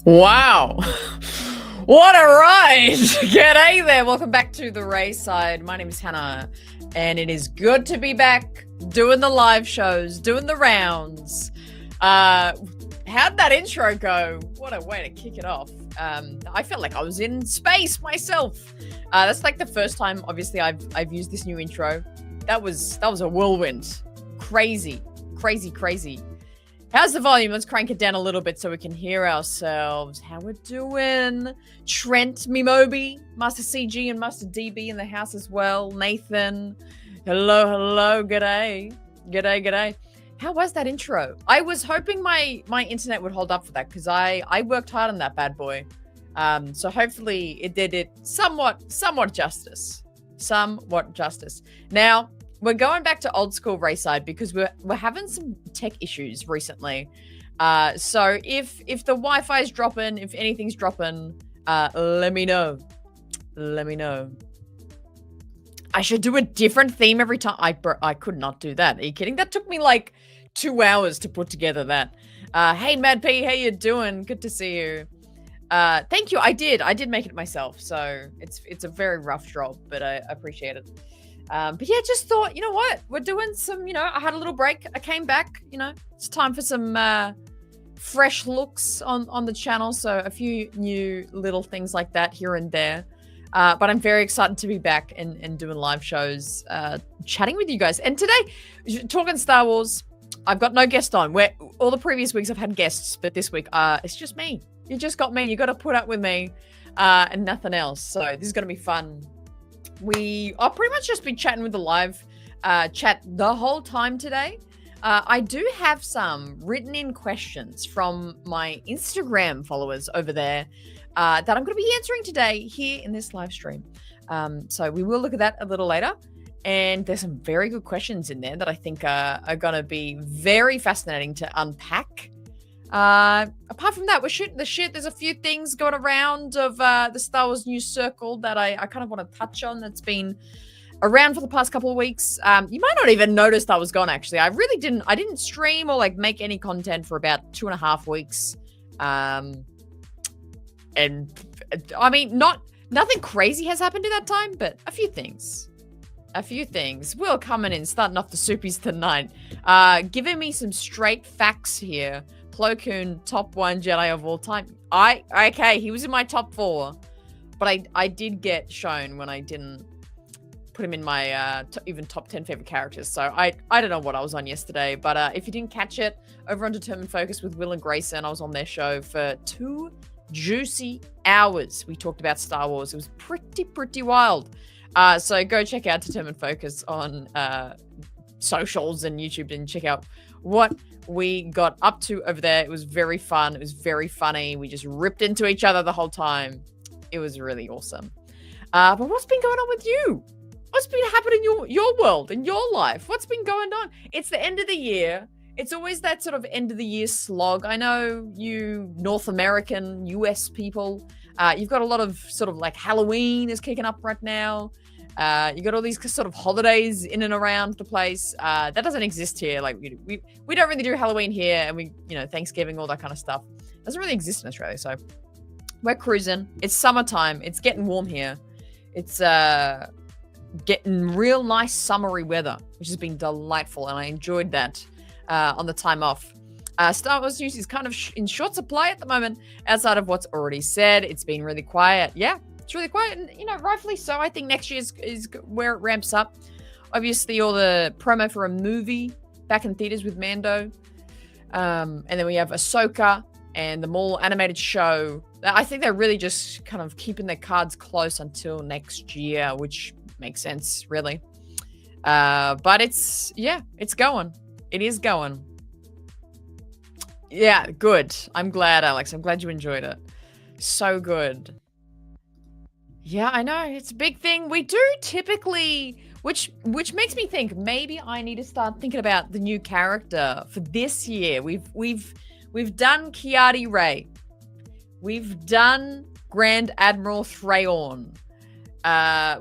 Wow. What a ride. G'day there. Welcome back to the RaeSide. My name is Hannah, and it is good to be back doing the live shows, doing the rounds. How'd that intro go? What a way to kick it off. I felt like I was in space myself. That's like the first time, obviously, I've used this new intro. That was a whirlwind. Crazy. How's the volume? Let's crank it down a little bit so we can hear ourselves. How we're doing? Trent, Moby, Master CG and Master DB in the house as well. Nathan, hello, g'day. How was that intro? I was hoping my internet would hold up for that because I worked hard on that bad boy. So hopefully it did it somewhat justice. Now, we're going back to old school RaeSide because we're having some tech issues recently. So if the Wi-Fi is dropping, if anything's dropping, let me know. I should do a different theme every time. I could not do that. Are you kidding? That took me like 2 hours to put together that. Hey, Mad P, how you doing? Good to see you. Thank you. I did make it myself. So it's a very rough job, but I appreciate it. But yeah, just thought, you know what? We're doing some, I had a little break. I came back, it's time for some fresh looks on the channel. So a few new little things like that here and there. But I'm very excited to be back and doing live shows, chatting with you guys. And today, talking Star Wars, I've got no guest on. Where all the previous weeks I've had guests, but this week, it's just me. You just got me. You got to put up with me and nothing else. So this is going to be fun. I'll pretty much just be chatting with the live chat the whole time today. I do have some written in questions from my Instagram followers over there that I'm going to be answering today here in this live stream. So we will look at that a little later. And there's some very good questions in there that I think are going to be very fascinating to unpack. Apart from that, we're shooting the shit. There's a few things going around of the Star Wars news circle that I kind of want to touch on that's been around for the past couple of weeks. You might not even notice that was gone, actually. I didn't stream or like make any content for about 2.5 weeks. And I mean, nothing crazy has happened in that time, but a few things. We're coming in, starting off the soupies tonight. Giving me some straight facts here. Plo Koon, top 1 Jedi of all time. Okay, he was in my top 4, but I did get shown when I didn't put him in my even top 10 favorite characters. So I don't know what I was on yesterday, but if you didn't catch it, over on Determined Focus with Will and Grayson, I was on their show for 2 juicy hours. We talked about Star Wars. It was pretty wild. So go check out Determined Focus on socials and YouTube and check out what we got up to over there. It was very fun. It was very funny. We just ripped into each other the whole time. It was really awesome. But what's been going on with you? What's been happening in your world, in your life? What's been going on? It's the end of the year. It's always that sort of end of the year slog. I know you North American, US people, you've got a lot of sort of like Halloween is kicking up right now. You got all these sort of holidays in and around the place. That doesn't exist here. Like we don't really do Halloween here, and we, Thanksgiving, all that kind of stuff doesn't really exist in Australia. So we're cruising. It's summertime. It's getting warm here. It's getting real nice summery weather, which has been delightful, and I enjoyed that on the time off. Star Wars news is kind of in short supply at the moment. Outside of what's already said, it's been really quiet. Yeah. It's really quiet, and rightfully so. I think next year is where it ramps up. Obviously, all the promo for a movie back in theaters with Mando, and then we have Ahsoka and the Maul animated show. I think they're really just kind of keeping their cards close until next year, which makes sense, really. But it's going. It is going. Yeah, good. I'm glad, Alex. I'm glad you enjoyed it. So good. Yeah, I know. It's a big thing. We do typically, which makes me think maybe I need to start thinking about the new character for this year. We've done Kiadi Ray. We've done Grand Admiral Thrawn.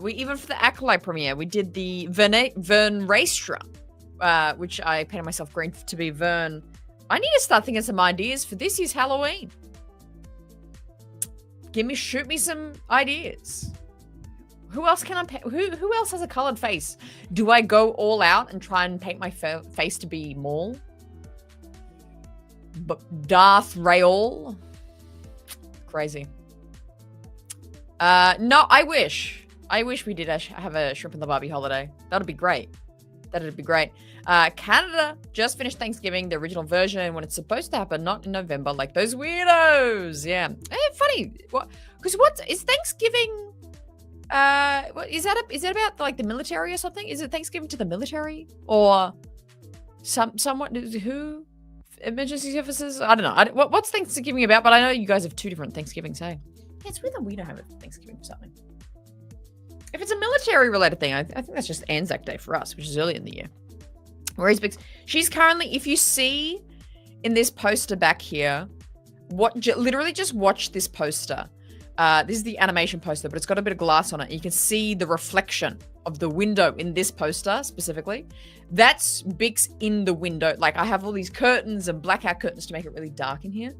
We even for the Acolyte premiere, we did the Vern Raestra, which I painted myself green to be Vern. I need to start thinking of some ideas for this year's Halloween. shoot me some ideas. Who else can I paint? Who else has a colored face? Do I go all out and try and paint my face to be Maul? But Darth Raoul? Crazy. No, I wish we did have a Shrimp and the Barbie holiday. That'd be great. That'd be great. Canada just finished Thanksgiving, the original version, when it's supposed to happen, not in November, like those weirdos. Yeah. Funny. What? Because what is Thanksgiving? What is that? Is that about like the military or something? Is it Thanksgiving to the military or someone who emergency services? I don't know. What's Thanksgiving about? But I know you guys have two different Thanksgivings. Hey, yeah, it's weird that we don't have a Thanksgiving for something. If it's a military related thing, I think that's just Anzac Day for us, which is early in the year. Whereas she's currently, if you see in this poster back here, literally just watch this poster. This is the animation poster, but it's got a bit of glass on it. You can see the reflection of the window in this poster specifically. That's Bix in the window. Like I have all these curtains and blackout curtains to make it really dark in here.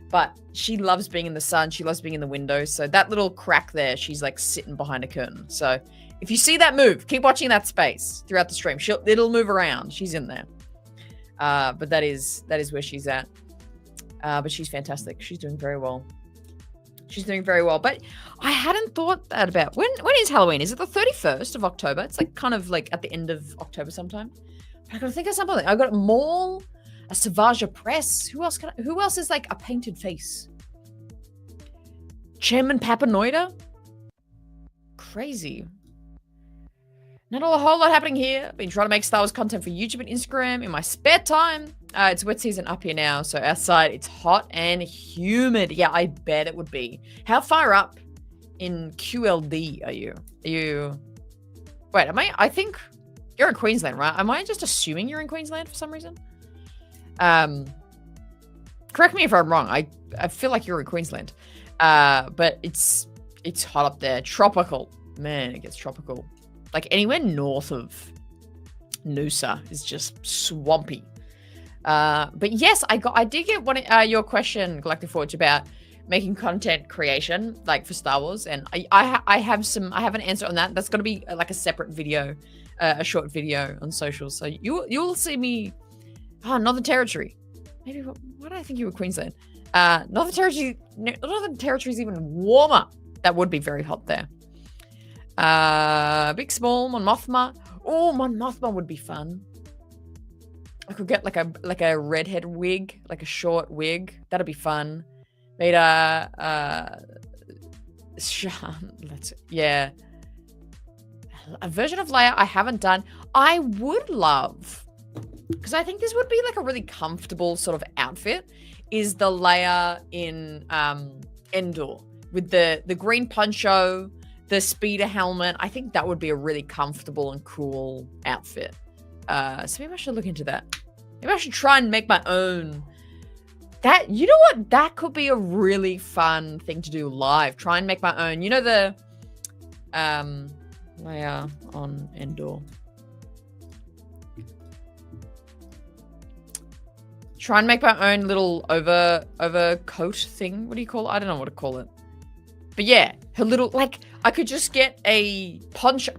But she loves being in the sun. She loves being in the window. So that little crack there, she's like sitting behind a curtain. So if you see that move, keep watching that space throughout the stream. It'll move around. She's in there. But that is where she's at. But she's fantastic. She's doing very well. She's doing very well. But I hadn't thought that about when is Halloween? Is it the 31st of October? It's like kind of like at the end of October sometime. I gotta think of something. I got Maul, a Sauvage Press. Who else is like a painted face? Chairman Papanoida? Crazy. Not a whole lot happening here. Been trying to make Star Wars content for YouTube and Instagram in my spare time. It's wet season up here now, so outside it's hot and humid. Yeah, I bet it would be. How far up in QLD are you? Wait, I think you're in Queensland, right? Am I just assuming you're in Queensland for some reason? Correct me if I'm wrong. I feel like you're in Queensland. But it's hot up there. Tropical. Man, it gets tropical. Like anywhere north of Noosa is just swampy. But yes, I did get your question, Galactic Forge, about making content creation, like for Star Wars, and I have an answer on that. That's gonna be like a separate video, a short video on socials. So you'll see me. Northern Territory. Maybe why do I think you were Queensland? Northern Territory is even warmer. That would be very hot there. Big Small, Mon Mothma. Oh, Mon Mothma would be fun. I could get like a redhead wig, like a short wig. That'd be fun. Made a version of Leia I haven't done. I would love, because I think this would be like a really comfortable sort of outfit, is the Leia in Endor with the green poncho, the speeder helmet. I think that would be a really comfortable and cool outfit. So maybe I should look into that. Maybe I should try and make my own. That, you know what? That could be a really fun thing to do live. Try and make my own. You know the Leia on Endor. Try and make my own little overcoat thing. What do you call it? I don't know what to call it. But yeah, her little, like, I could just get a poncho.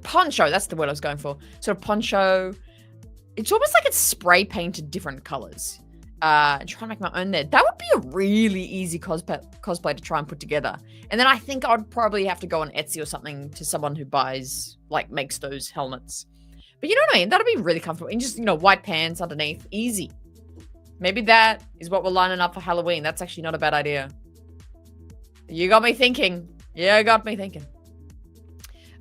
That's the word I was going for. Sort of poncho. It's almost like it's spray painted different colors. And try and make my own there. That would be a really easy cosplay to try and put together. And then I think I'd probably have to go on Etsy or something to someone who makes those helmets. But you know what I mean? That'd be really comfortable. And just, white pants underneath. Easy. Maybe that is what we're lining up for Halloween. That's actually not a bad idea. You got me thinking. Yeah, got me thinking.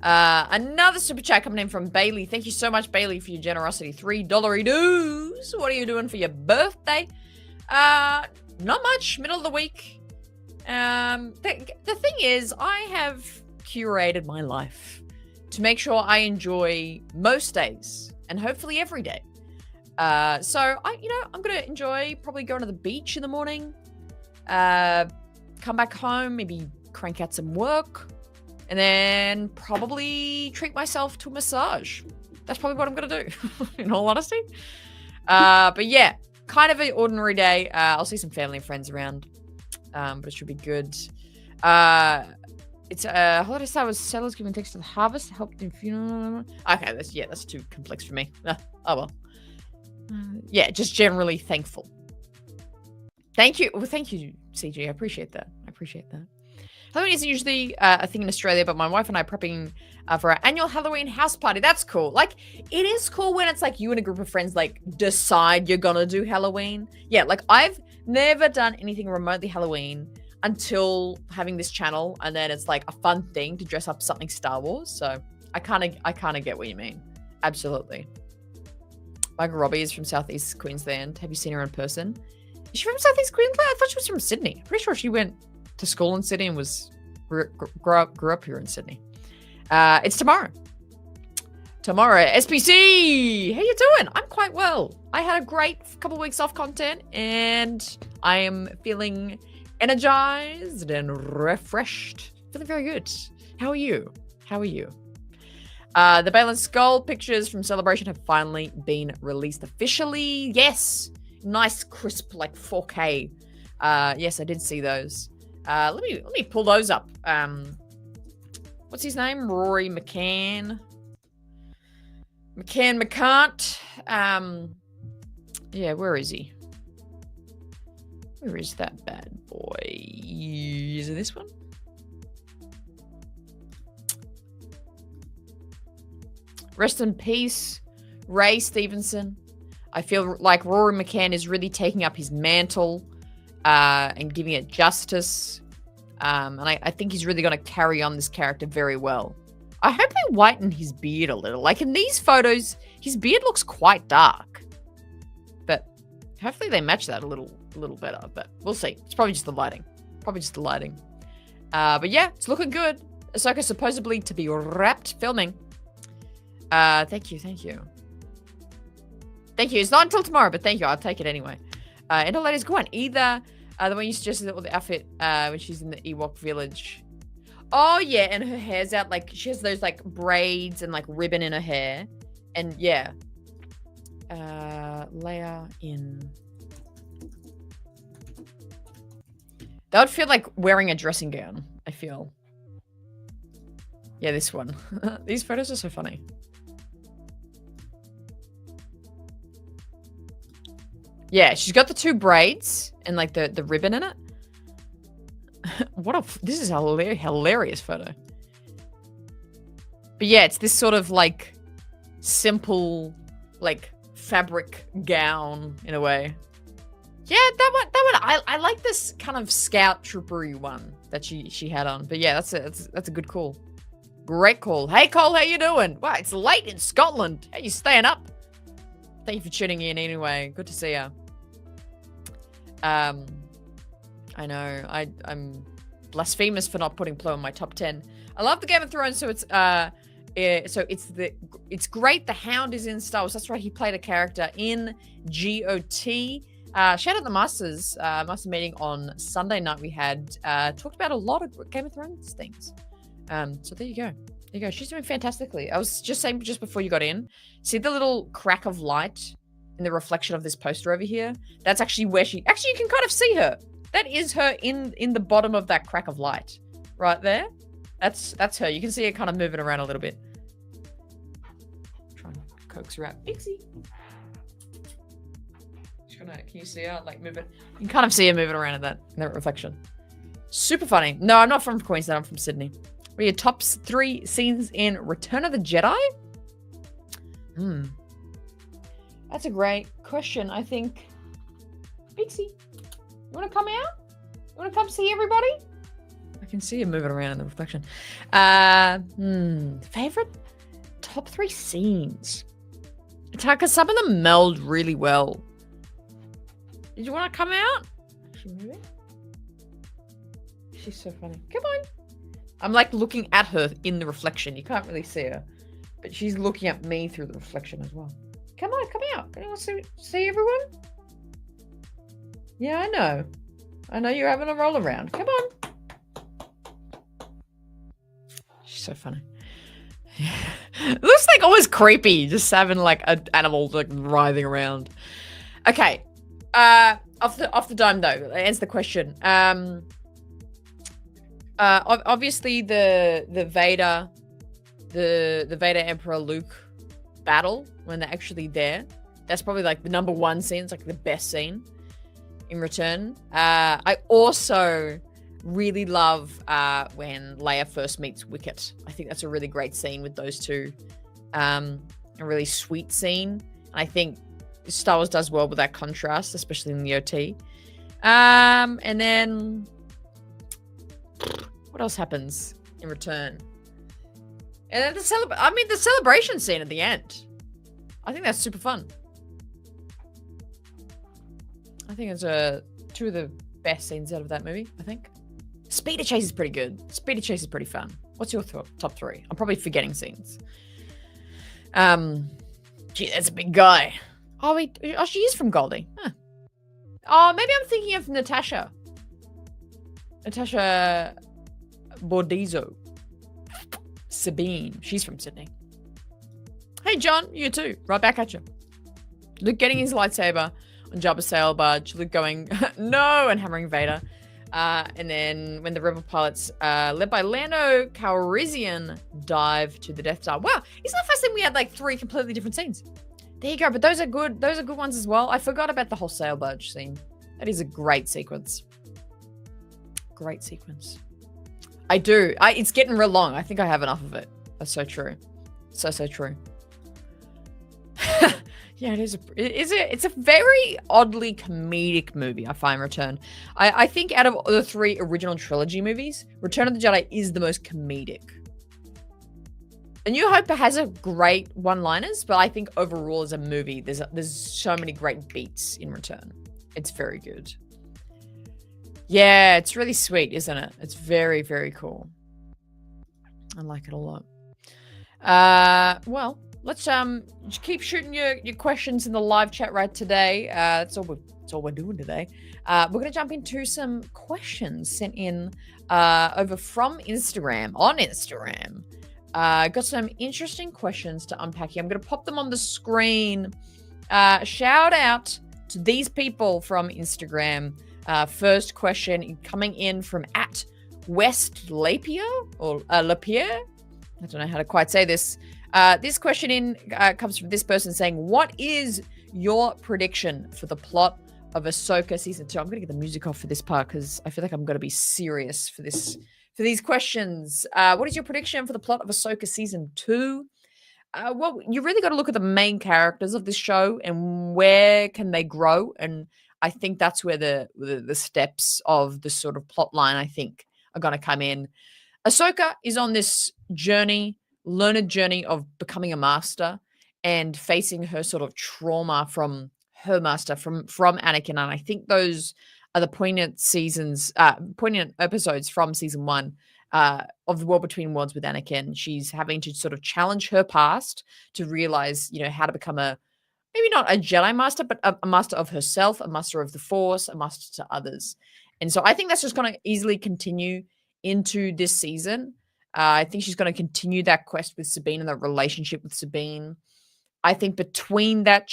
Another super chat coming in from Bailey. Thank you so much, Bailey, for your generosity. $3-doos. What are you doing for your birthday? Not much. Middle of the week. The thing is, I have curated my life to make sure I enjoy most days and hopefully every day. So I'm gonna enjoy probably going to the beach in the morning. Come back home, maybe crank out some work. And then probably treat myself to a massage. That's probably what I'm going to do, in all honesty. But yeah, kind of an ordinary day. I'll see some family and friends around, but it should be good. It's holiday style with settlers giving thanks to the harvest, helped in funeral. Okay, that's too complex for me. Oh well. Yeah, just generally thankful. Thank you. Well, thank you, CG. I appreciate that. Halloween isn't usually a thing in Australia, but my wife and I are prepping for our annual Halloween house party. That's cool. Like, it is cool when it's like you and a group of friends like decide you're gonna do Halloween. Yeah, like I've never done anything remotely Halloween until having this channel, and then it's like a fun thing to dress up something Star Wars. So I kind of get what you mean. Absolutely. Margaret Robbie is from Southeast Queensland. Have you seen her in person? Is she from Southeast Queensland? I thought she was from Sydney. Pretty sure she went to school in Sydney and grew up here in Sydney. It's tomorrow. Tomorrow, SPC. How you doing? I'm quite well. I had a great couple of weeks off content, and I am feeling energized and refreshed. Feeling very good. How are you? The Balin Skull pictures from Celebration have finally been released officially. Yes. Nice, crisp, like 4K. Yes, I did see those. Let me pull those up. What's his name? Rory McCann. McCant. Yeah, where is he? Where is that bad boy? Is it this one? Rest in peace, Ray Stevenson. I feel like Rory McCann is really taking up his mantle and giving it justice. And I think he's really going to carry on this character very well. I hope they whiten his beard a little. Like in these photos, his beard looks quite dark. But hopefully they match that a little better. But we'll see. It's probably just the lighting. But yeah, it's looking good. Ahsoka supposedly to be wrapped filming. Thank you. It's not until tomorrow, but thank you. I'll take it anyway. And the ladies go on. Either the one you suggested with the outfit when she's in the Ewok village. Oh, yeah, and her hair's out. Like, she has those, like, braids and, like, ribbon in her hair. And, yeah. Leia in... That would feel like wearing a dressing gown, I feel. Yeah, this one. These photos are so funny. Yeah, she's got the two braids and like the ribbon in it. This is a hilarious photo. But yeah, it's this sort of like simple like fabric gown in a way. Yeah, that one. I like this kind of scout troopery one that she had on. But yeah, that's a good call. Great call. Hey Cole, how you doing? Wow, it's late in Scotland. How you staying up? Thank you for tuning in anyway. Good to see you. I know I'm blasphemous for not putting Plo in my top 10. I love the Game of Thrones, so it's great. The Hound is in Star Wars. That's right. He played a character in GOT. Shout out the Masters Master meeting on Sunday night. We had talked about a lot of Game of Thrones things. So there you go. She's doing fantastically. I was just saying just before you got in, see the little crack of light in the reflection of this poster over here? That's actually where you can kind of see her. That is her in the bottom of that crack of light right there. That's her. You can see her kind of moving around a little bit. Trying to coax her out. Pixie. Can you see her like moving? You can kind of see her moving around in that reflection. Super funny. No, I'm not from Queensland. I'm from Sydney. What are your top 3 scenes in Return of the Jedi? That's a great question. I think, Pixie, you want to come out? You want to come see everybody? I can see you moving around in the reflection. Favorite top 3 scenes. It's hard because some of them meld really well. Did you want to come out? Is she moving? She's so funny. Come on. I'm like looking at her in the reflection. You can't really see her, but she's looking at me through the reflection as well. Come on, come out. Anyone see everyone? Yeah, I know. I know you're having a roll around. Come on. She's so funny. It looks like almost creepy, just having like an animal like writhing around. Okay. Off the dome though. Answer the question. Obviously the Vader, the Vader Emperor Luke battle when they're actually there. That's probably like the number one scene. It's like the best scene in Return. I also really love when Leia first meets Wicket. I think that's a really great scene with those two. A really sweet scene. And I think Star Wars does well with that contrast, especially in the OT. And then what else happens in Return? And then the celebration scene at the end. I think that's super fun. I think it's two of the best scenes out of that movie, I think. Speeder Chase is pretty good. Speeder Chase is pretty fun. What's your top three? I'm probably forgetting scenes. Gee, that's a big guy. Oh, she is from Goldie. Huh. Oh, maybe I'm thinking of Natasha. Natasha Bordizzo. Sabine. She's from Sydney. Hey, John. You too. Right back at you. Luke getting his lightsaber on Jabba's sail barge. Luke going, no, and hammering Vader. And then when the rebel pilots, led by Lando Calrissian, dive to the Death Star. Wow, isn't that fascinating? We had like 3 completely different scenes. There you go. But those are good. Those are good ones as well. I forgot about the whole sail barge scene. That is a great sequence. Great sequence. I do. It's getting real long. I think I have enough of it. That's so true. So true. Yeah, it is. It's a very oddly comedic movie, I find Return. I think out of the 3 original trilogy movies, Return of the Jedi is the most comedic. A New Hope has a great one-liners, but I think overall as a movie, there's so many great beats in Return. It's very good. Yeah, it's really sweet, isn't it? It's very, very cool. I like it a lot. Well, let's keep shooting your questions in the live chat right today. That's all we're doing today. We're gonna jump into some questions sent in over from Instagram on Instagram. Got some interesting questions to unpack here. I'm gonna pop them on the screen. Shout out to these people from Instagram. First question coming in from @West Lapierre or Lapierre. I don't know how to quite say this. This question comes from this person saying, what is your prediction for the plot of Ahsoka Season 2? I'm going to get the music off for this part because I feel like I'm going to be serious for these questions. What is your prediction for the plot of Ahsoka Season 2? Well, you really got to look at the main characters of this show and where can they grow. And I think that's where the steps of the sort of plot line, I think, are going to come in. Ahsoka is on this learned journey of becoming a master and facing her sort of trauma from her master, from Anakin. And I think those are the poignant episodes from season 1 of the War Between Worlds with Anakin. She's having to sort of challenge her past to realize, how to become maybe not a Jedi master, but a master of herself, a master of the Force, a master to others. And so I think that's just going to easily continue into this season. I think she's going to continue that quest with Sabine and that relationship with Sabine. I think between that,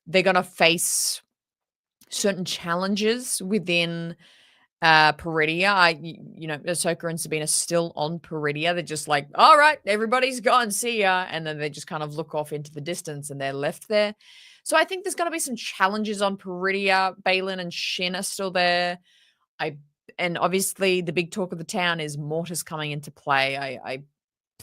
they're going to face certain challenges within Peridia. Ahsoka and Sabine are still on Peridia. They're just like, all right, everybody's gone, see ya. And then they just kind of look off into the distance and they're left there. So I think there's going to be some challenges on Peridia. Baylan and Shin are still there. And obviously the big talk of the town is Mortis coming into play. I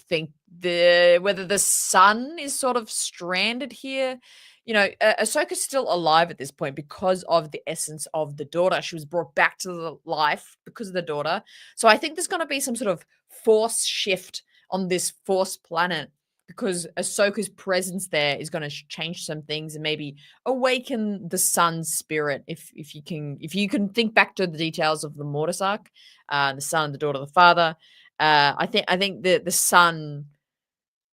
think whether the son is sort of stranded here. Ahsoka's still alive at this point because of the essence of the daughter. She was brought back to the life because of the daughter. So I think there's going to be some sort of force shift on this Force planet because Ahsoka's presence there is going to change some things and maybe awaken the son's spirit. If you can think back to the details of the Mortis arc, the son, the daughter, the father. I think the son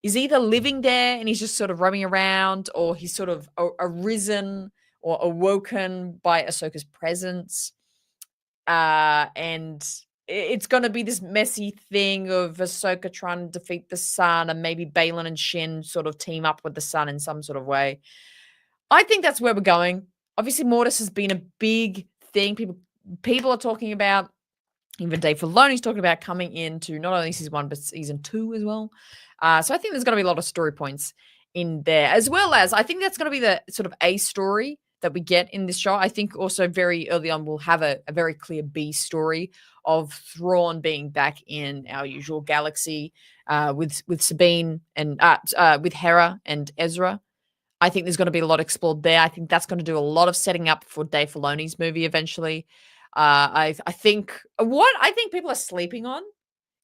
is either living there and he's just sort of roaming around, or he's sort of arisen or awoken by Ahsoka's presence. And it's going to be this messy thing of Ahsoka trying to defeat the son, and maybe Baylan and Shin sort of team up with the son in some sort of way. I think that's where we're going. Obviously, Mortis has been a big thing. People are talking about Even Dave Filoni's talking about coming into not only season 1 but season 2 as well. So I think there's going to be a lot of story points in there, as well as I think that's going to be the sort of A story that we get in this show. I think also very early on we'll have a very clear B story of Thrawn being back in our usual galaxy with Sabine and with Hera and Ezra. I think there's going to be a lot explored there. I think that's going to do a lot of setting up for Dave Filoni's movie eventually. I think what I think people are sleeping on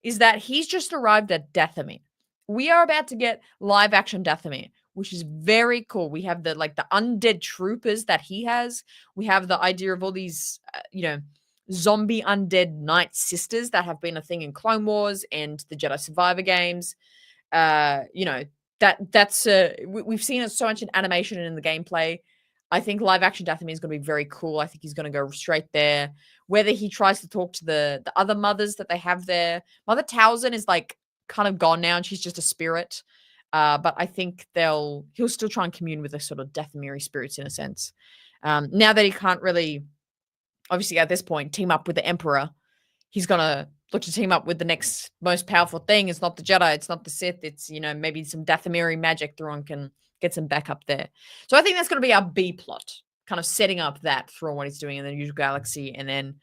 is that he's just arrived at Dathomir. We are about to get live action Dathomir, which is very cool. We have the undead troopers that he has. We have the idea of all these zombie undead Night Sisters that have been a thing in Clone Wars and the Jedi Survivor games. We've seen it so much in animation and in the gameplay. I think live action Dathomir is going to be very cool. I think he's going to go straight there. Whether he tries to talk to the other mothers that they have there. Mother Towson is kind of gone now and she's just a spirit. But I think he'll still try and commune with the sort of Dathomiri spirits in a sense. Now that he can't really, obviously at this point, team up with the Emperor, he's going to look to team up with the next most powerful thing. It's not the Jedi, it's not the Sith, it's, maybe some Dathomiri magic. Thrawn can get some backup there. So I think that's going to be our B plot, kind of setting up that Thrawn, what he's doing in the usual galaxy, and then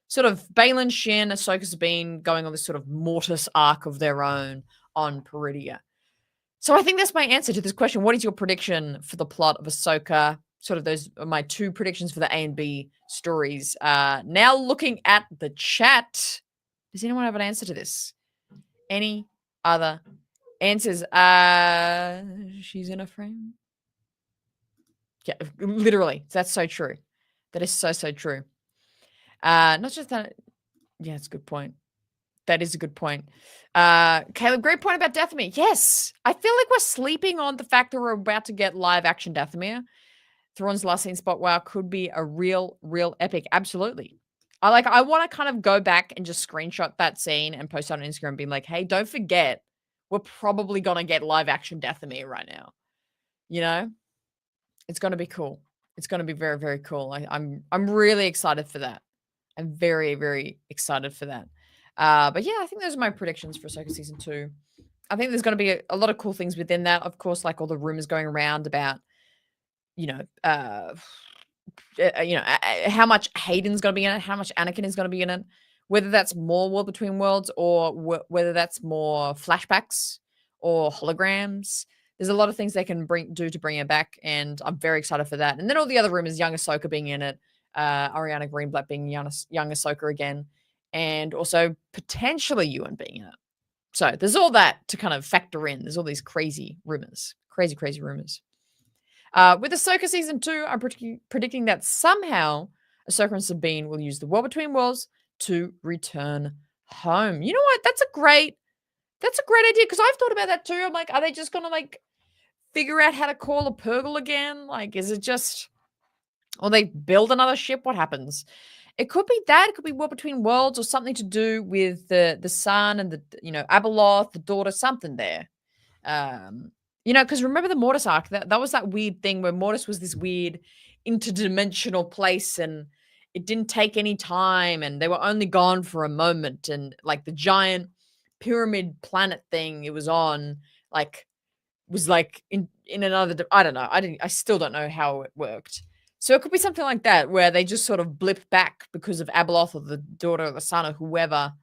sort of Baylan, Shin, Ahsoka Sabine going on this sort of Mortis arc of their own on Peridia. So I think that's my answer to this question. What is your prediction for the plot of Ahsoka? Sort of those are my two predictions for the A and B stories. Now looking at the chat, does anyone have an answer to this? Any other answers? She's in a frame. Yeah, literally. That's so true. That is so true. Not just that. Yeah, it's a good point. That is a good point. Caleb, great point about Dathomir. Yes. I feel like we're sleeping on the fact that we're about to get live action Dathomir. Thrawn's last scene spot, wow, could be a real epic. Absolutely. I want to kind of go back and just screenshot that scene and post it on Instagram being like, hey, don't forget, we're probably going to get live action Dathomir right now. It's going to be cool. It's going to be very, very cool. I'm really excited for that. I'm very, very excited for that. But yeah, I think those are my predictions for Ahsoka Season 2. I think there's going to be a lot of cool things within that. Of course, like all the rumors going around about, how much Hayden's going to be in it, how much Anakin is going to be in it, whether that's more War Between Worlds or whether that's more flashbacks or holograms. There's a lot of things they can do to bring it back, and I'm very excited for that. And then all the other rumors, young Ahsoka being in it, Ariana Greenblatt being young Ahsoka again, and also potentially Ewan being in it. So there's all that to kind of factor in. There's all these crazy rumors. Crazy rumors. With Ahsoka Season 2, I'm predicting that somehow Ahsoka and Sabine will use the War Between Worlds to return home. You know what? That's a great idea, because I've thought about that too. I'm like, are they just going to figure out how to call a Purgle again? Is it just, or they build another ship? What happens? It could be that. It could be War Between Worlds or something to do with the son and the Abeloth, the daughter, something there. Because remember the Mortis arc? That was that weird thing where Mortis was this weird interdimensional place, and it didn't take any time, and they were only gone for a moment, and the giant pyramid planet thing it was on was in another. I don't know. I still don't know how it worked. So it could be something like that, where they just sort of blip back because of Abeloth or the daughter or the son or whoever,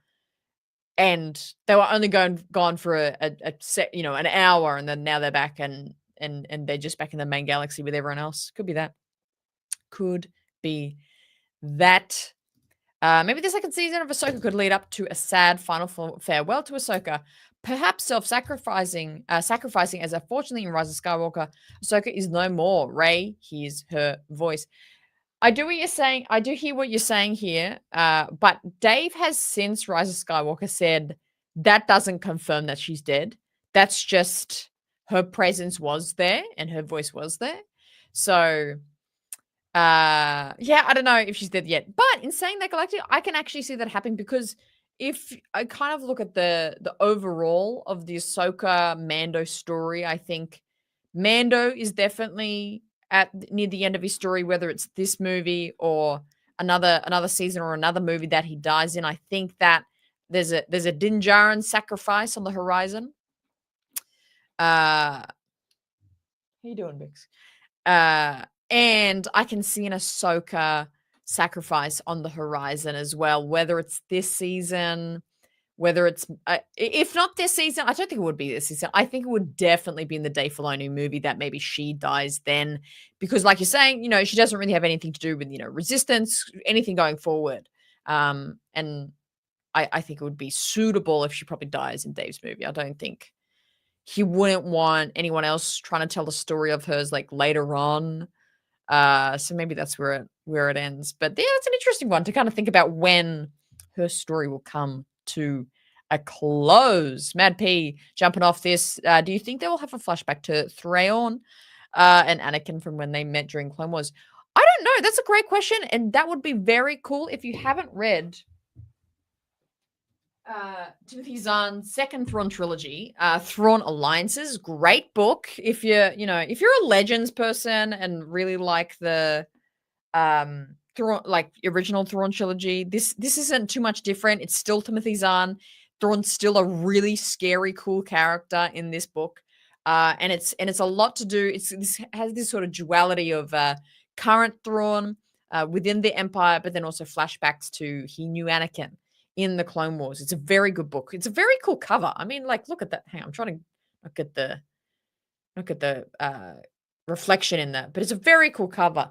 and they were only gone for a set, an hour, and then now they're back and they're just back in the main galaxy with everyone else. Could be that. Could be that. Maybe the second season of Ahsoka could lead up to a sad final farewell to Ahsoka, perhaps sacrificing as unfortunately in Rise of Skywalker, Ahsoka is no more. Rey hears her voice. I do hear what you're saying here, but Dave has since Rise of Skywalker said that doesn't confirm that she's dead. That's just her presence was there and her voice was there. So, I don't know if she's dead yet. But in saying that, Galactic, I can actually see that happening, because if I kind of look at the overall of the Ahsoka Mando story, I think Mando is definitely near the end of his story, whether it's this movie or another season or another movie that he dies in. I think that there's a Din Djarin sacrifice on the horizon. How you doing, Bix? And I can see an Ahsoka sacrifice on the horizon as well, whether it's this season, whether it's if not this season, I don't think it would be this season. I think it would definitely be in the Dave Filoni movie that maybe she dies then, because like you're saying, she doesn't really have anything to do with resistance, anything going forward. And I think it would be suitable if she probably dies in Dave's movie. I don't think he wouldn't want anyone else trying to tell the story of hers like later on. So maybe that's where it ends. But yeah, it's an interesting one to kind of think about when her story will come to a close. Mad P jumping off this. Do you think they will have a flashback to Thrawn and Anakin from when they met during Clone Wars? I don't know. That's a great question, and that would be very cool. If you haven't read Timothy Zahn's second Thrawn trilogy, Thrawn Alliances, great book. If you're a Legends person and really like the Thrawn, like original Thrawn trilogy, this isn't too much different. It's still Timothy Zahn. Thrawn's still a really scary, cool character in this book, and it's a lot to do. This has this sort of duality of current Thrawn within the Empire, but then also flashbacks to he knew Anakin in the Clone Wars. It's a very good book. It's a very cool cover. I mean, like, look at that. Hang on, I'm trying to look at the reflection in that, but it's a very cool cover.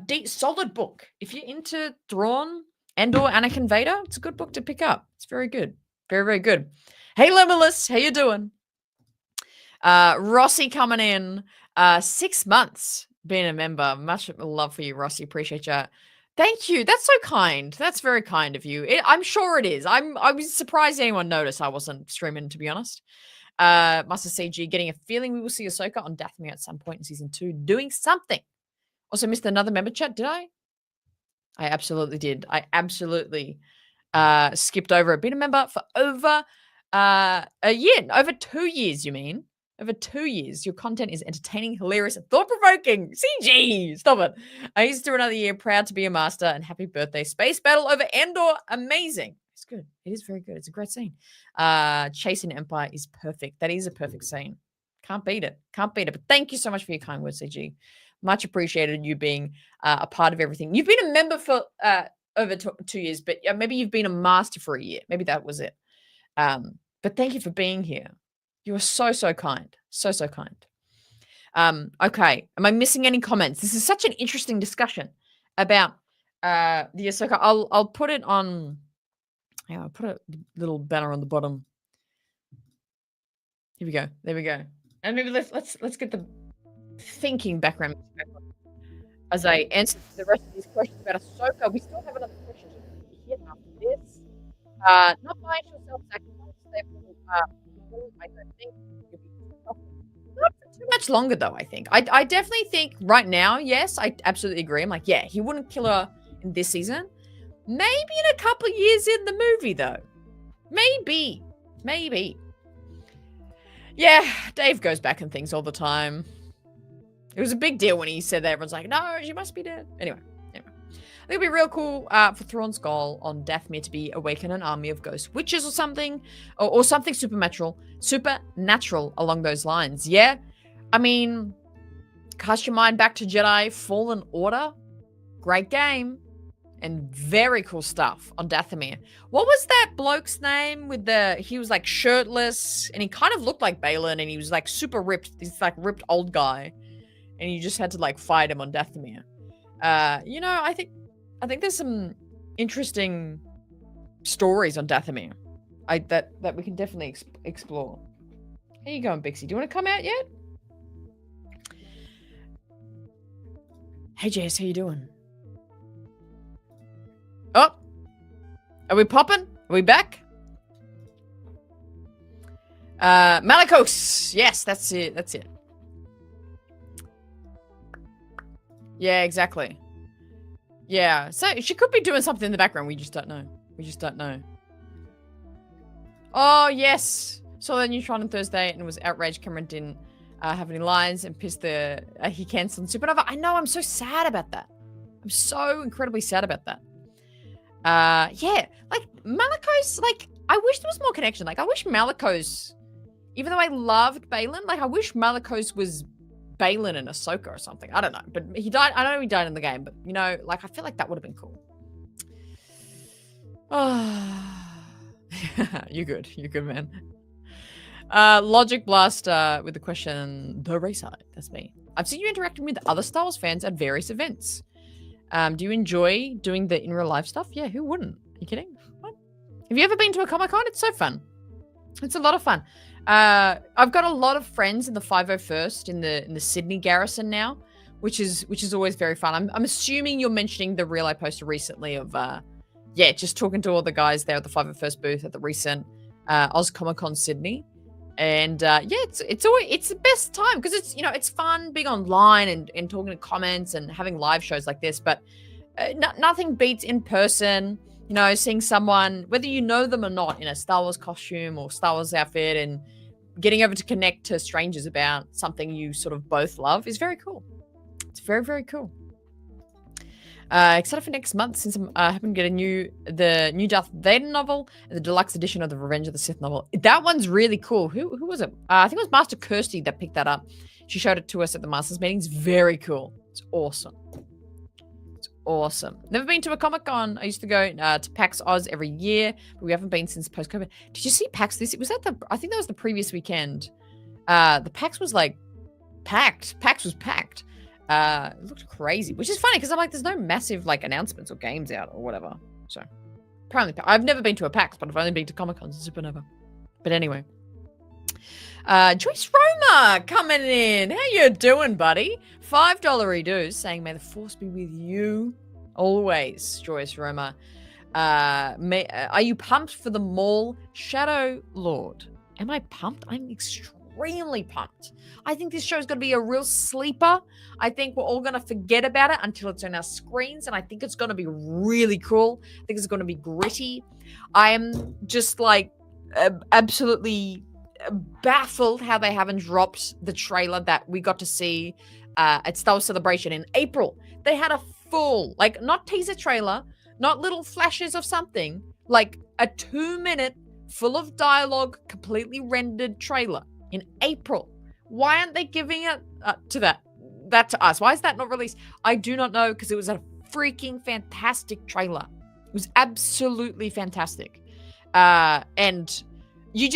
Deep, solid book. If you're into Thrawn and/or Anakin Vader, it's a good book to pick up. It's very good. Very, very good. Hey, Limitless, how you doing? Rossi coming in. 6 months being a member. Much love for you, Rossi. Appreciate you. Thank you. That's so kind. That's very kind of you. I'm sure it is. I was surprised anyone noticed I wasn't streaming, to be honest. Master CG, getting a feeling we will see Ahsoka on Dathomir at some point in season 2 doing something. Also missed another member chat, did I? I absolutely did. I absolutely skipped over it. Been a member for over a year. Over 2 years, you mean? Over 2 years. Your content is entertaining, hilarious, and thought-provoking. CG! Stop it. I used to do another year. Proud to be a master, and happy birthday. Space battle over Endor. Amazing. It's good. It is very good. It's a great scene. Chasing Empire is perfect. That is a perfect scene. Can't beat it. Can't beat it. But thank you so much for your kind words, CG. Much appreciated you being a part of everything. You've been a member for over 2 years, but maybe you've been a master for a year. Maybe that was it. But thank you for being here. You are so, so kind. So, so kind. Okay. Am I missing any comments? This is such an interesting discussion about the Ahsoka. I'll put it on. Yeah, I'll put a little banner on the bottom. Here we go. There we go. And maybe let's get the thinking background as I answer the rest of these questions about Ahsoka. We still have another question here after this. Not buying yourself sacrifice. I don't think not for too much longer though. I think I definitely think right now, yes, I absolutely agree. I'm like, yeah, he wouldn't kill her in this season. Maybe in a couple of years in the movie though. Maybe. Yeah, Dave goes back and thinks all the time. It was a big deal when he said that. Everyone's like, no, she must be dead. Anyway. I think it'd be real cool for Thrawn's goal on Dathomir to be awaken an army of ghost witches or something, or something supernatural along those lines. Yeah, I mean, cast your mind back to Jedi Fallen Order. Great game and very cool stuff on Dathomir. What was that bloke's name with he was like shirtless and he kind of looked like Balin and he was like super ripped. This like ripped old guy, and you just had to like fight him on Dathomir. I think there's some interesting stories on Dathomir that we can definitely explore. How you going, Bixie? Do you want to come out yet? Hey, Jess, how you doing? Oh, are we popping? Are we back? Malikos. Yes, that's it. Yeah, exactly. Yeah, so she could be doing something in the background. We just don't know. Oh, yes. Saw that Neutron on Thursday and was outraged Cameron didn't have any lines and pissed he cancelled Supernova. I know, I'm so sad about that. I'm so incredibly sad about that. Yeah, like Malikos, like I wish there was more connection. Like I wish Malikos, even though I loved Balin, like I wish Malikos was Balin and Ahsoka or something. I don't know, but he died. I know he died in the game, but you know, like I feel like that would have been cool. You're good. You're good, man. Logic Blaster with the question, the RaeSide, that's me. I've seen you interacting with other Star Wars fans at various events. Do you enjoy doing the in real life stuff? Yeah, who wouldn't? Are you kidding? What? Have you ever been to a Comic-Con? It's so fun. It's a lot of fun. I've got a lot of friends in the 501st in the Sydney Garrison now, which is always very fun. I'm assuming you're mentioning the reel I posted recently of just talking to all the guys there at the 501st booth at the recent Oz Comic Con Sydney. And it's always the best time because it's it's fun being online and talking to comments and having live shows like this, but nothing beats in person, seeing someone, whether you know them or not, in a Star Wars costume or Star Wars outfit, and getting over to connect to strangers about something you sort of both love is very cool. It's very, very cool. Excited for next month since I happen to get the new Darth Vader novel and the deluxe edition of the Revenge of the Sith novel. That one's really cool. Who was it? I think it was Master Kirsty that picked that up. She showed it to us at the Masters meetings. Very cool. It's awesome. It's awesome. Never been to a Comic-Con. I used to go to PAX Oz every year, but we haven't been since post-COVID. Did you see PAX this? It was I think that was the previous weekend. The PAX was like packed. PAX was packed. It looked crazy, which is funny because I'm like, there's no massive like announcements or games out or whatever. So apparently, I've never been to a PAX, but I've only been to Comic-Cons and Supernova. But anyway, Joyce Roma coming in. How you doing, buddy? $5 dues saying, "May the force be with you always." Joyce Roma. Are you pumped for the mall Shadow Lord? Am I pumped? I'm extremely pumped. I think this show is going to be a real sleeper. I think we're all going to forget about it until it's on our screens, and I think it's going to be really cool. I think it's going to be gritty. I am just like absolutely baffled how they haven't dropped the trailer that we got to see at Star Wars Celebration in April. They had a full, like, not teaser trailer, not little flashes of something, like a 2-minute full of dialogue, completely rendered trailer in April. Why aren't they giving it to us? Why is that not released? I do not know, because it was a freaking fantastic trailer. It was absolutely fantastic. And you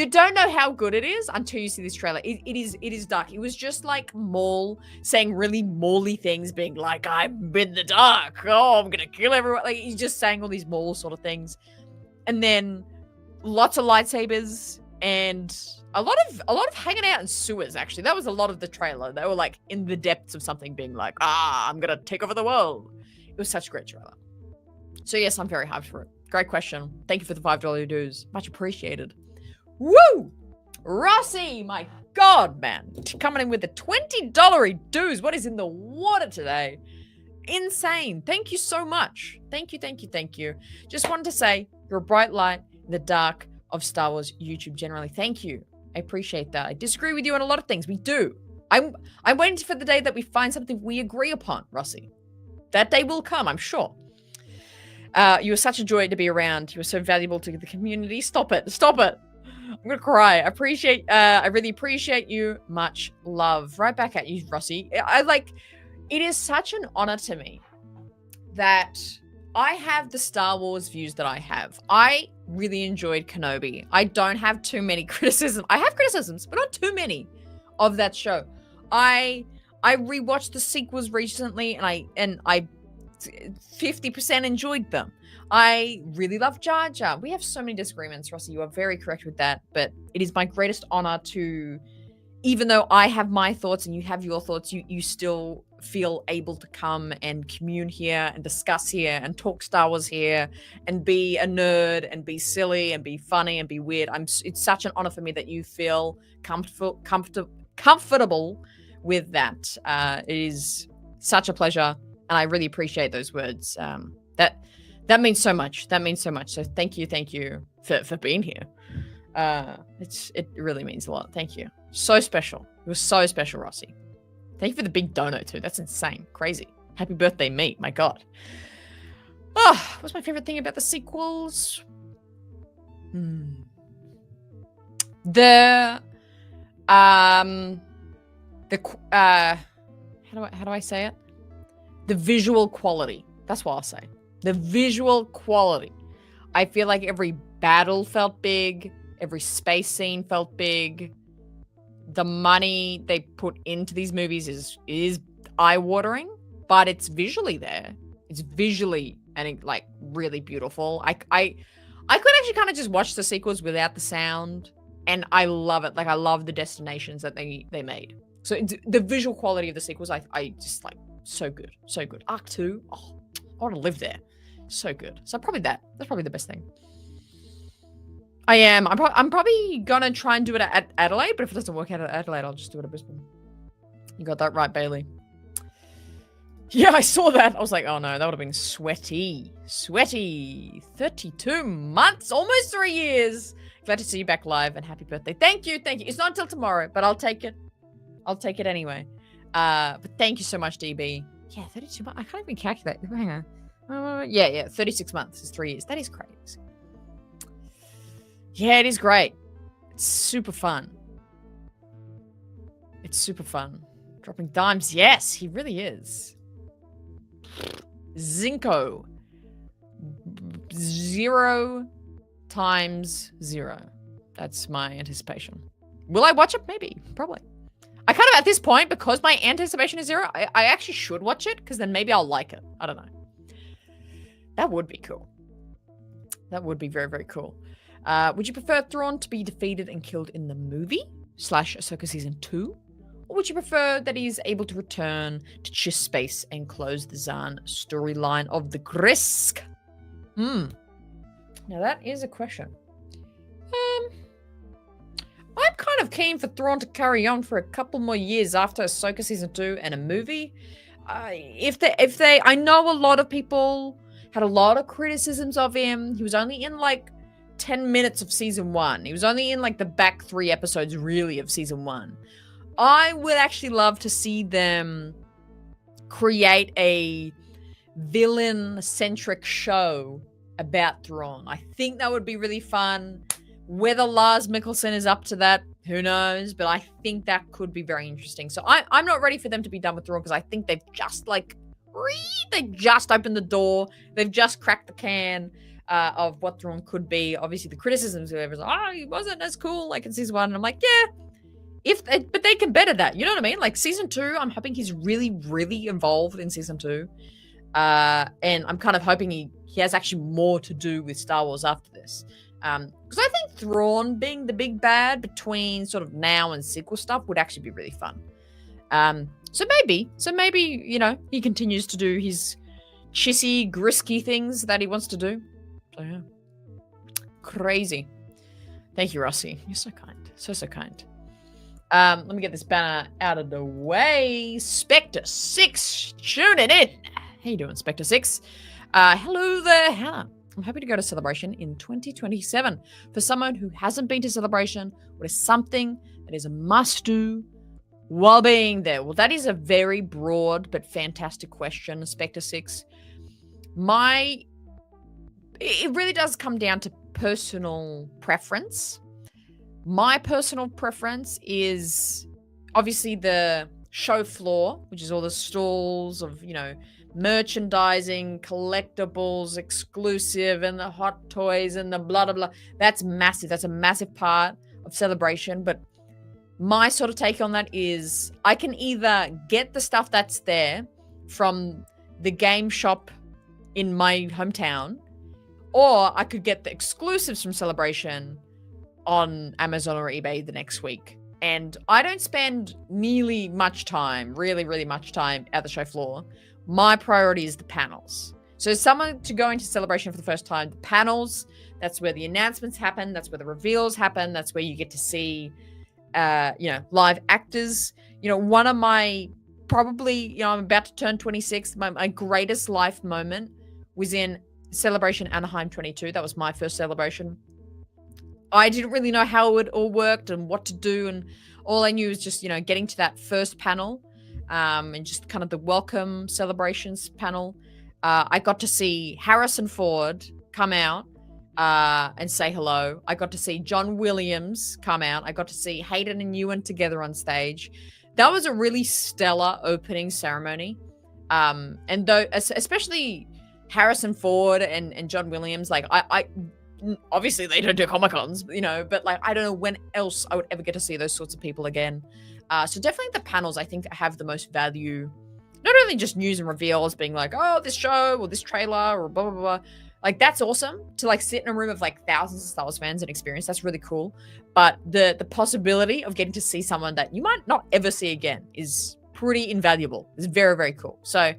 don't know how good it is until you see this trailer. It is dark. It was just like Maul saying really Maul-y things, being like, I'm in the dark. Oh, I'm gonna kill everyone. Like, he's just saying all these Maul sort of things. And then lots of lightsabers and a lot of hanging out in sewers, actually. That was a lot of the trailer. They were like in the depths of something, being like, I'm gonna take over the world. It was such a great trailer. So yes, I'm very hyped for it. Great question. Thank you for the $5 dues. Much appreciated. Woo! Rossi, my God, man. Coming in with the $20 dues. What is in the water today? Insane. Thank you so much. Thank you, thank you, thank you. Just wanted to say, you're a bright light in the dark of Star Wars YouTube generally. Thank you. I appreciate that. I disagree with you on a lot of things. We do. I'm waiting for the day that we find something we agree upon, Rossi. That day will come, I'm sure. You were such a joy to be around. You were so valuable to the community. Stop it. Stop it. I'm gonna cry. I really appreciate you. Much love. Right back at you, Rossi. It is such an honor to me that I have the Star Wars views that I have. I really enjoyed Kenobi. I don't have too many criticisms. I have criticisms, but not too many of that show. I rewatched the sequels recently, and I 50% enjoyed them. I really love Jar Jar. We have so many disagreements, Rossi. You are very correct with that, but it is my greatest honor to, even though I have my thoughts and you have your thoughts, you still feel able to come and commune here and discuss here and talk Star Wars here and be a nerd and be silly and be funny and be weird. It's such an honor for me that you feel comfortable with that. It is such a pleasure, and I really appreciate those words. That means so much. That means so much. So thank you for being here. It really means a lot. Thank you. So special. It was so special, Rossi. Thank you for the big dono too. That's insane. Crazy. Happy birthday, me. My God. Oh, what's my favorite thing about the sequels? How do I say it? The visual quality. That's what I'll say. The visual quality. I feel like every battle felt big. Every space scene felt big. The money they put into these movies is eye-watering, but it's visually there. It's visually and like really beautiful. I could actually kind of just watch the sequels without the sound, and I love it. Like I love the destinations that they made. So the visual quality of the sequels, I just like so good, so good. Arc 2, oh, I want to live there. So good. So probably that's probably the best thing. I'm probably gonna try and do it at Adelaide, but if it doesn't work out at Adelaide, I'll just do it at Brisbane. You got that right, Bailey. Yeah, I saw that. I was like, oh no, that would have been sweaty. Sweaty. 32 months, almost 3 years. Glad to see you back live and happy birthday. Thank you, thank you. It's not until tomorrow, but I'll take it. I'll take it anyway. But thank you so much, DB. Yeah, 32 months. I can't even calculate. Hang on. Yeah, 36 months is 3 years. That is crazy. Yeah, it is great. It's super fun. It's super fun. Dropping dimes. Yes, he really is. Zinco. 0 times 0. That's my anticipation. Will I watch it? Maybe. Probably. I kind of, at this point, because my anticipation is 0, I actually should watch it, because then maybe I'll like it. I don't know. That would be cool. That would be very, very cool. Would you prefer Thrawn to be defeated and killed in the movie / Ahsoka Season 2? Or would you prefer that he's able to return to Chiss Space and close the Zahn storyline of the Grisk? Now that is a question. I'm kind of keen for Thrawn to carry on for a couple more years after Ahsoka Season 2 and a movie. I know a lot of people had a lot of criticisms of him. He was only in like 10 minutes of Season 1. He was only in like the back 3 episodes really of Season 1. I would actually love to see them create a villain-centric show about Thrawn. I think that would be really fun. Whether Lars Mikkelsen is up to that, who knows? But I think that could be very interesting. So I'm not ready for them to be done with Thrawn because I think they've just they just opened the door. They've just cracked the can of what Thrawn could be. Obviously, the criticisms of everyone's like, he wasn't as cool like in Season 1. And I'm like, yeah, but they can better that. You know what I mean? Like Season 2, I'm hoping he's really, really involved in Season 2. And I'm kind of hoping he has actually more to do with Star Wars after this. Because I think Thrawn being the big bad between sort of now and sequel stuff would actually be really fun. So maybe, you know, he continues to do his chissy, grisky things that he wants to do. So yeah. Crazy. Thank you, Rossi. You're so kind. So kind. Let me get this banner out of the way. Spectre 6 tuning in. How you doing, Spectre 6? Hello there, Hannah. I'm happy to go to Celebration in 2027. For someone who hasn't been to Celebration, what is something that is a must-do while being there? Well, that is a very broad but fantastic question, Spectre 6. It really does come down to personal preference. My personal preference is obviously the show floor, which is all the stalls of, you know, merchandising, collectibles, exclusive, and the hot toys and the blah, blah, blah. That's massive. That's a massive part of Celebration. But my sort of take on that is I can either get the stuff that's there from the game shop in my hometown, or I could get the exclusives from Celebration on Amazon or eBay the next week. And I don't spend nearly much time, really, really much time at the show floor. My priority is the panels. So someone to go into Celebration for the first time, the panels, that's where the announcements happen. That's where the reveals happen. That's where you get to see, live actors. You know, one of my probably, I'm about to turn 26. My greatest life moment was in Celebration Anaheim 22. That was my first Celebration. I didn't really know how it all worked and what to do. And all I knew was just, getting to that first panel and just kind of the welcome celebrations panel. I got to see Harrison Ford come out and say hello. I got to see John Williams come out. I got to see Hayden and Ewan together on stage. That was a really stellar opening ceremony. And though, especially Harrison Ford and John Williams, like I obviously they don't do Comic-Cons, you know, but like I don't know when else I would ever get to see those sorts of people again. So definitely the panels I think have the most value, not only just news and reveals being like, oh, this show or this trailer or blah, blah, blah. Like that's awesome to like sit in a room of like thousands of Star Wars fans and experience. That's really cool. But the possibility of getting to see someone that you might not ever see again is pretty invaluable. It's very, very cool. So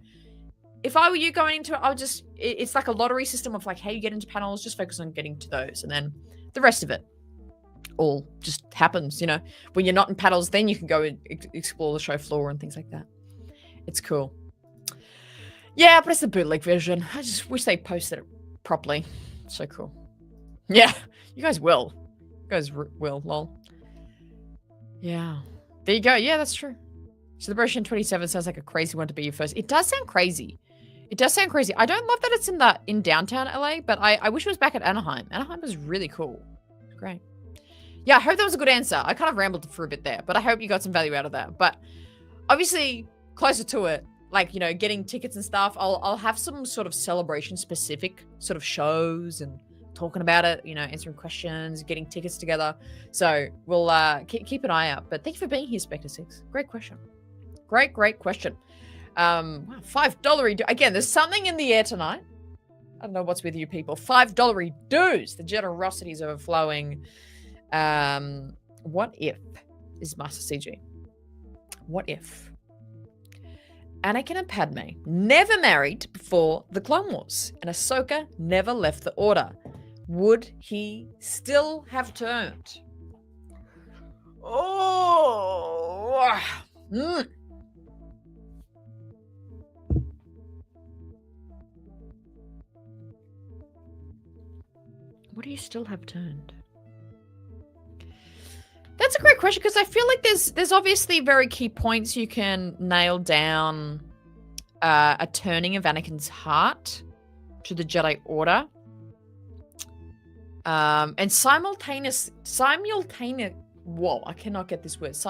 if I were you going into it, I would just, it's like a lottery system of like, hey, you get into panels, just focus on getting to those. And then the rest of it all just happens, you know. When you're not in panels, then you can go and explore the show floor and things like that. It's cool. Yeah, but it's the bootleg version. I just wish they posted it properly. So cool. Yeah, you guys will. You guys will, lol. Yeah. There you go. Yeah, that's true. Celebration 27 sounds like a crazy one to be your first. It does sound crazy. It does sound crazy. I don't love that it's in downtown LA, but I wish it was back at Anaheim. Anaheim was really cool. Great. Yeah, I hope that was a good answer. I kind of rambled for a bit there, but I hope you got some value out of that. But obviously, closer to it, like, you know, getting tickets and stuff, I'll have some sort of celebration specific sort of shows and talking about it, you know, answering questions, getting tickets together. So we'll keep an eye out. But thank you for being here, Spectre6. Great question. Great question. Wow, $5 again, there's something in the air tonight. I don't know what's with you people. $5 dues. The generosity is overflowing. What if is Master CG? What if Anakin and Padme never married before the Clone Wars and Ahsoka never left the Order? Would he still have turned? Oh. Would he still have turned? That's a great question because I feel like there's obviously very key points you can nail down a turning of Anakin's heart to the Jedi Order. And simultaneous, whoa, I cannot get this word. Should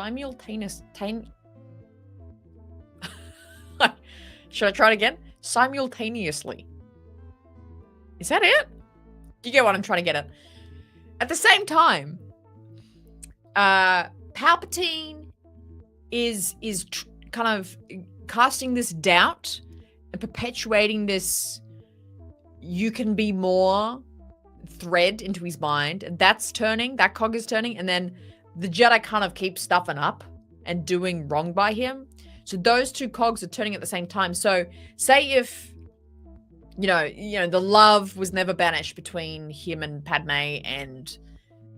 I try it again? Simultaneously. Is that it? You get what I'm trying to get at. At the same time, Palpatine is kind of casting this doubt and perpetuating this you can be more thread into his mind. And that's turning, that cog is turning. And then the Jedi kind of keep stuffing up and doing wrong by him. So those two cogs are turning at the same time. So say if, you know, the love was never banished between him and Padme and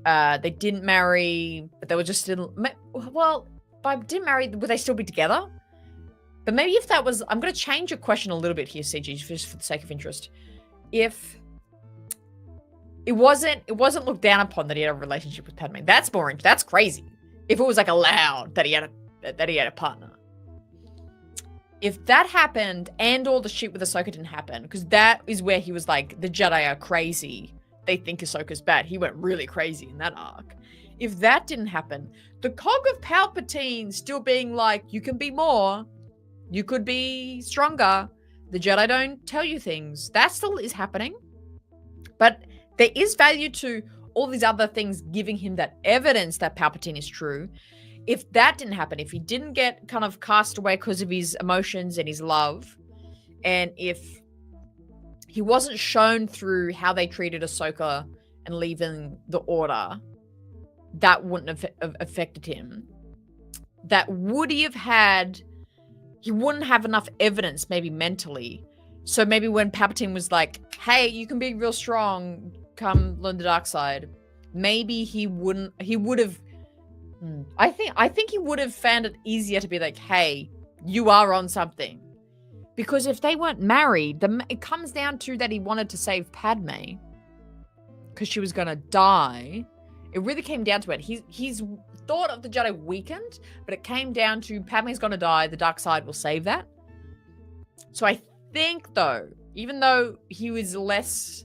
they didn't marry, but they were just still, well, by didn't marry, would they still be together? But maybe if that was, I'm going to change your question a little bit here, CG, just for the sake of interest. If it wasn't looked down upon that he had a relationship with Padme, that's boring. That's crazy. If it was like allowed that he had a partner. If that happened and all the shit with Ahsoka didn't happen, because that is where he was like, the Jedi are crazy. They think Ahsoka's bad. He went really crazy in that arc. If that didn't happen, the cog of Palpatine still being like, you can be more. You could be stronger. The Jedi don't tell you things. That still is happening. But there is value to all these other things giving him that evidence that Palpatine is true. If that didn't happen, if he didn't get kind of cast away because of his emotions and his love, and if he wasn't shown through how they treated Ahsoka and leaving the Order, that wouldn't have affected him. That would he have had, he wouldn't have enough evidence maybe mentally. So maybe when Palpatine was like, hey, you can be real strong, come learn the dark side, maybe he would have, I think he would have found it easier to be like, hey, you are on something. Because if they weren't married, it comes down to that he wanted to save Padme because she was going to die. It really came down to it. He's thought of the Jedi weakened, but it came down to Padme's gonna die, the dark side will save that. So I think, though, even though he was less...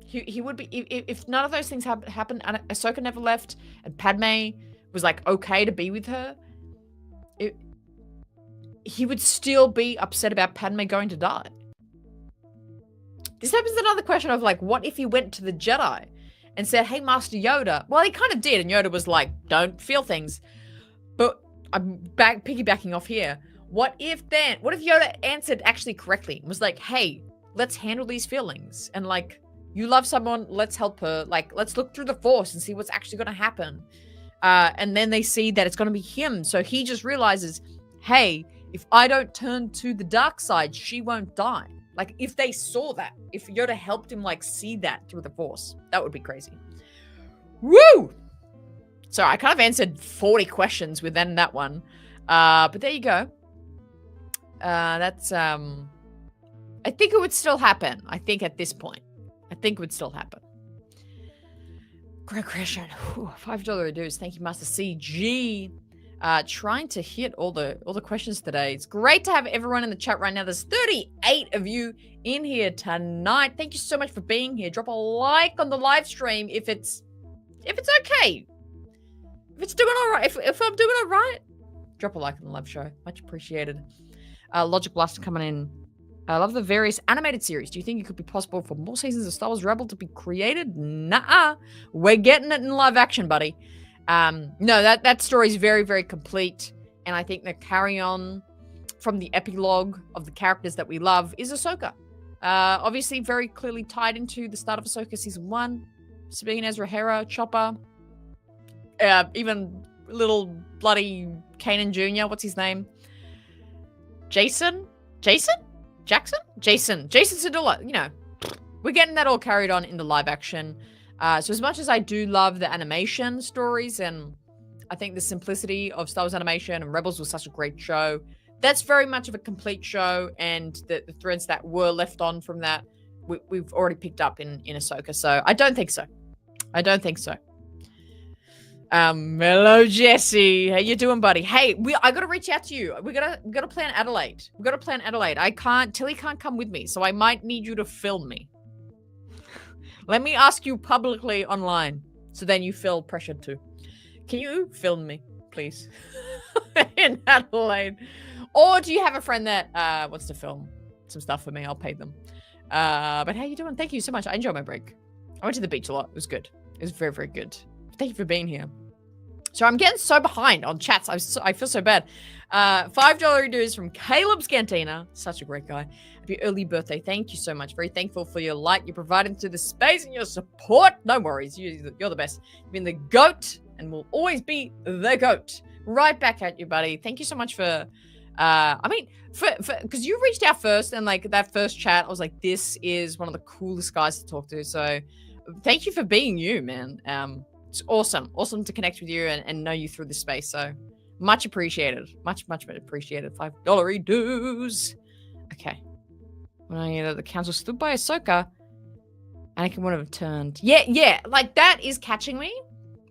He would be... If none of those things happened and Ahsoka never left and Padme was, like, okay to be with her, he would still be upset about Padme going to die. This opens another question of, like, what if he went to the Jedi and said, hey, Master Yoda? Well, he kind of did, and Yoda was like, don't feel things. But I'm piggybacking off here. What if Yoda answered actually correctly and was like, hey, let's handle these feelings. And, like, you love someone, let's help her. Like, let's look through the Force and see what's actually going to happen. And then they see that it's going to be him. So he just realizes, hey, if I don't turn to the dark side, she won't die. Like, if they saw that, if Yoda helped him, like, see that through the Force, that would be crazy. Woo! So I kind of answered 40 questions within that one. But there you go. That's, I think it would still happen. I think at this point. I think it would still happen. Great question. $5 dues. Thank you, Master CG. Trying to hit all the questions today. It's great to have everyone in the chat right now. There's 38 of you in here tonight. Thank you so much for being here. Drop a like on the live stream if it's okay. If it's doing all right. If I'm doing all right, drop a like on the live show. Much appreciated. Logic Blaster coming in. I love the various animated series. Do you think it could be possible for more seasons of Star Wars Rebel to be created? Nah, we're getting it in live action, buddy. No, that story is very, very complete. And I think the carry on from the epilogue of the characters that we love is Ahsoka. Obviously, very clearly tied into the start of Ahsoka Season 1. Sabine, Ezra, Hera, Chopper. Even little bloody Kanan Jr., what's his name? Jason Sedula, you know, we're getting that all carried on in the live action. So as much as I do love the animation stories, and I think the simplicity of Star Wars animation and Rebels was such a great show, that's very much of a complete show, and the threads that were left on from that, we've already picked up in Ahsoka. So I don't think so. Hello, Jesse. How you doing, buddy? Hey, I gotta reach out to you. We gotta plan Adelaide. Tilly can't come with me, so I might need you to film me. Let me ask you publicly online, so then you feel pressured too. Can you film me, please? In Adelaide. Or do you have a friend that wants to film some stuff for me? I'll pay them. But how you doing? Thank you so much. I enjoyed my break. I went to the beach a lot. It was good. It was very, very good. Thank you for being here. So I'm getting so behind on chats. I feel so bad. $5 dues from Caleb Scantina. Such a great guy. Happy early birthday. Thank you so much. Very thankful for your light you're providing to the space and your support. No worries. You're the best. You've been the GOAT and will always be the GOAT. Right back at you, buddy. Thank you so much for... because you reached out first, and like that first chat, I was like, this is one of the coolest guys to talk to. So thank you for being you, man. It's awesome to connect with you and know you through this space. So much appreciated. Much appreciated. $5 dues. Okay. When I hear that the council stood by Ahsoka, Anakin would have turned. Yeah. Like that is catching me.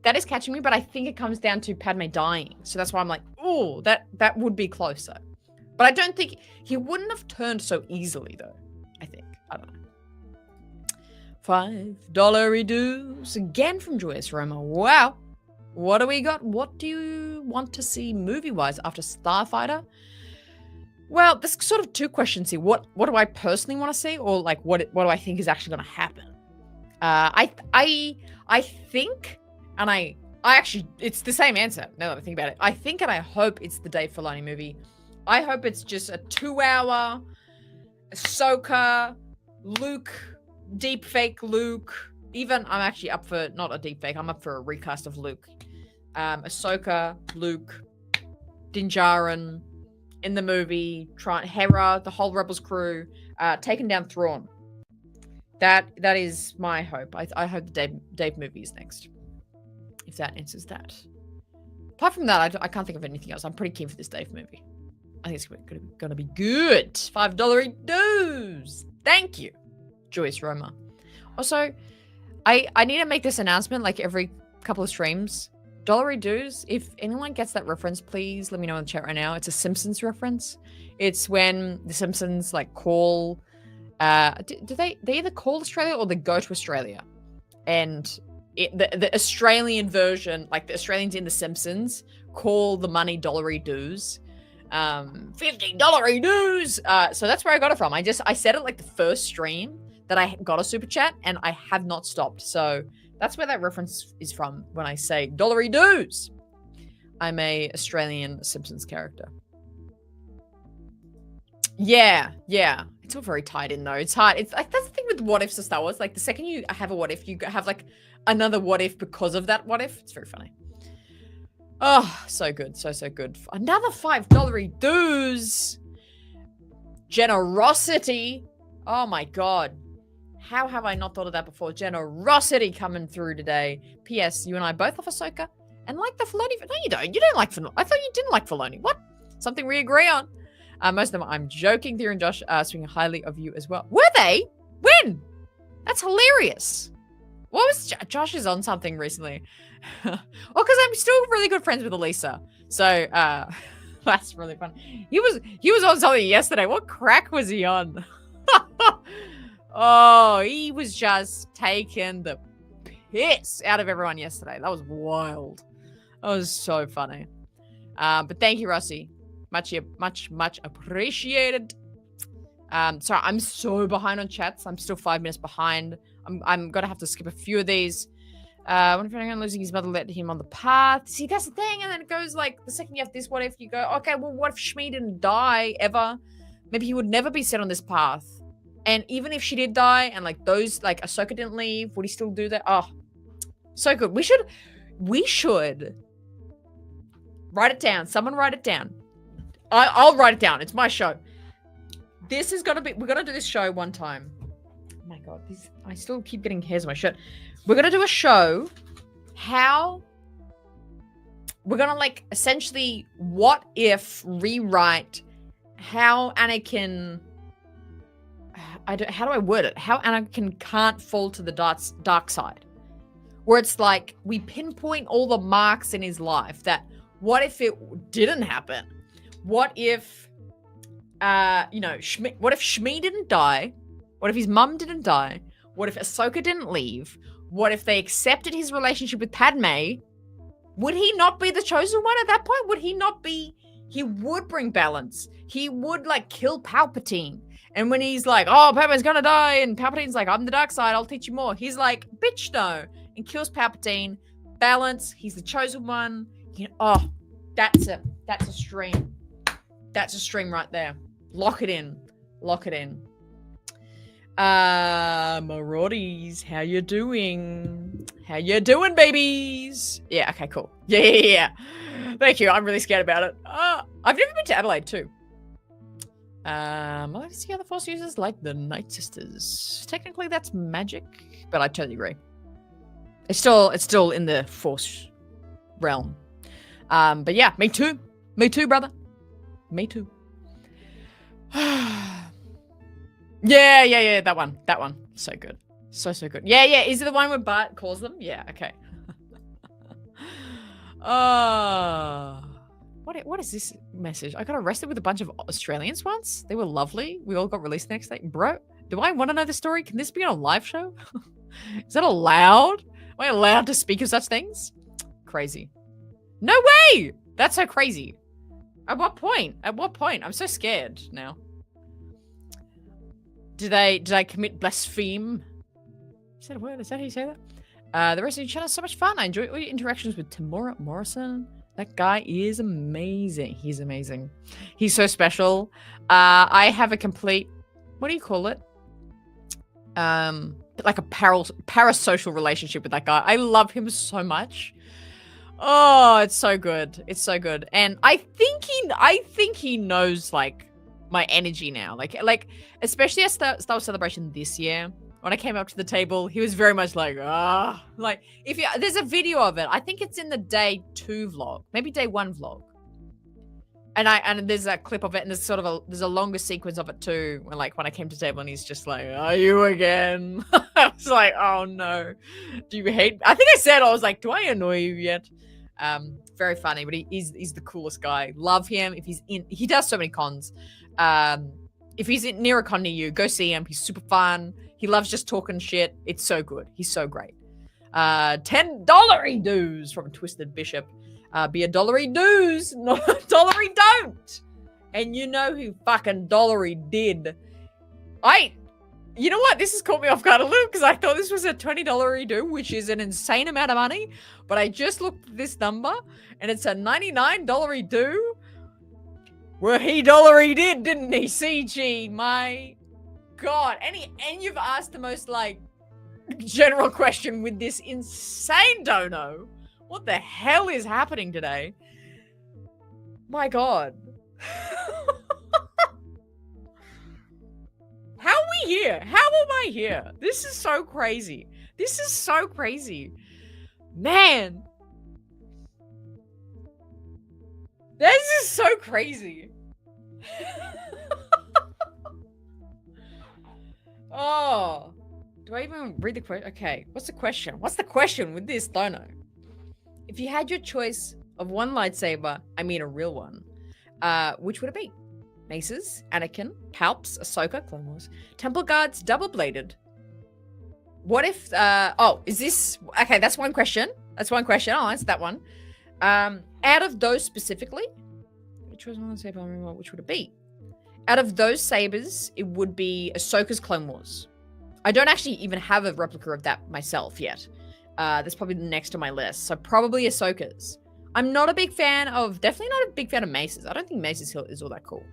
But I think it comes down to Padme dying. So that's why I'm like, oh, that would be closer. But I don't think he wouldn't have turned so easily, though. I think. I don't know. $5 dues again from Joyous Roma. Wow. What do we got? What do you want to see movie-wise after Starfighter? Well, there's sort of two questions here. What do I personally want to see, or like what do I think is actually going to happen? I think, and I actually, it's the same answer now that I think about it. I think and I hope it's the Dave Filoni movie. I hope it's just a 2-hour Ahsoka, Luke, deepfake Luke. Even I'm actually up for not a deepfake. I'm up for a recast of Luke. Ahsoka, Luke, Din Djarin in the movie. Hera, the whole Rebels crew, taking down Thrawn. That is my hope. I hope the Dave movie is next. If that answers that. Apart from that, I can't think of anything else. I'm pretty keen for this Dave movie. I think it's going to be good. $5 dues. Thank you, Joyce Roma. Also, I need to make this announcement like every couple of streams. Dollary Doos, if anyone gets that reference, please let me know in the chat right now. It's a Simpsons reference. It's when the Simpsons like call, do they either call Australia or they go to Australia? And the Australian version, like the Australians in the Simpsons, call the money Dollary Doos. $50 dues. So that's where I got it from. I said it like the first stream that I got a super chat, and I have not stopped. So that's where that reference is from when I say Dollary Doos. I'm a Australian Simpsons character. Yeah. It's all very tied in though. It's hard. It's like that's the thing with what ifs of Star Wars. Like the second you have a what if, you have like another what if because of that what if. It's very funny. Oh, so good. So good. Another $5 dues. Generosity. Oh my God. How have I not thought of that before? Generosity coming through today. P.S. You and I both love Ahsoka and like the Filoni. No, you don't. You don't like Filoni. I thought you didn't like Filoni. What? Something we agree on. Most of them, I'm joking. Theory and Josh speaking highly of you as well. Were they? When? That's hilarious. What was Josh is on something recently? Well, because I'm still really good friends with Elisa. So that's really fun. He was on something yesterday. What crack was he on? Oh, he was just taking the piss out of everyone yesterday. That was wild. That was so funny. But thank you, Rossi. Much appreciated. Sorry, I'm so behind on chats. I'm still 5 minutes behind. I'm gonna have to skip a few of these. What if anyone losing his mother led him on the path? See, that's the thing. And then it goes like the second you have this, what if you go, okay, well, what if Shmi didn't die ever? Maybe he would never be set on this path. And even if she did die and like those, like Ahsoka didn't leave, would he still do that? Oh, so good. We should write it down. Someone write it down. I'll write it down. It's my show. This is gonna be, we're gonna do this show one time. Oh my God, I still keep getting hairs on my shirt. We're gonna do a show. How we're gonna like essentially what if rewrite how Anakin. How do I word it? How Anakin can't fall to the dark side. Where it's like we pinpoint all the marks in his life that what if it didn't happen? What if, what if Shmi didn't die? What if his mum didn't die? What if Ahsoka didn't leave? What if they accepted his relationship with Padme? Would he not be the chosen one at that point? Would he not be? He would bring balance. He would like kill Palpatine. And when he's like, oh, Padme's gonna die, and Palpatine's like, I'm the dark side, I'll teach you more. He's like, bitch, no. And kills Palpatine. Balance. He's the chosen one. Oh, that's a stream. That's a stream right there. Lock it in. Maraudis, how you doing? How you doing, babies? Yeah, okay, cool. Yeah. Thank you. I'm really scared about it. I've never been to Adelaide too. I like to see other Force users like the Night Sisters. Technically, that's magic, but I totally agree. It's still in the Force realm. But yeah, me too. Me too, brother. Me too. Yeah. That one. So good. So good. Yeah. Is it the one where Bart calls them? Yeah. Okay. What is this message? I got arrested with a bunch of Australians once. They were lovely. We all got released the next day. Bro, do I want to know the story? Can this be on a live show? Is that allowed? Am I allowed to speak of such things? Crazy. No way! That's so crazy. At what point? I'm so scared now. Did I commit blaspheme? Is that a word? Is that how you say that? The rest of your channel is so much fun. I enjoy all your interactions with Tamora Morrison. That guy is amazing. He's amazing. He's so special. I have a complete, what do you call it? Like a parasocial relationship with that guy. I love him so much. Oh, it's so good. It's so good. And I think he knows like my energy now. Like especially at Star Wars Celebration this year. When I came up to the table, he was very much like, like there's a video of it. I think it's in the day 2 vlog, maybe day 1 vlog. And there's that clip of it, and there's a longer sequence of it too, when I came to table and he's just like, "Are you again?" I was like, "Oh no, do you hate?" I think I said, I was like, "Do I annoy you yet?" Very funny, but he's the coolest guy. Love him. He does so many cons. If he's near a con near you, go see him. He's super fun. He loves just talking shit. It's so good. He's so great. $10 dues from Twisted Bishop. Be a dollary doos, not a dollary don't. And you know who fucking dollary did. You know what? This has caught me off guard a little because I thought this was a $20 do, which is an insane amount of money. But I just looked at this number and it's a $99 do. Well, he dollary did, didn't he? CG, my God. And you've asked the most general question with this insane dono. What the hell is happening today? My God. How are we here? How am I here? This is so crazy. This is so crazy. Man. This is so crazy. Oh. Do I even read the question? Okay. What's the question? What's the question with this dono? If you had your choice of one lightsaber, I mean a real one, which would it be? Maces, Anakin, Palps, Ahsoka, Clone Wars, Temple Guards, double-bladed. What if, is this, okay, that's one question. That's one question. I'll answer that one. Out of those specifically, which was one saber, which would it be? Out of those sabers, it would be Ahsoka's Clone Wars. I don't actually even have a replica of that myself yet. That's probably next to my list. So probably Ahsoka's. I'm not a big fan of, definitely not a big fan of Mace's. I don't think Mace's is all that cool.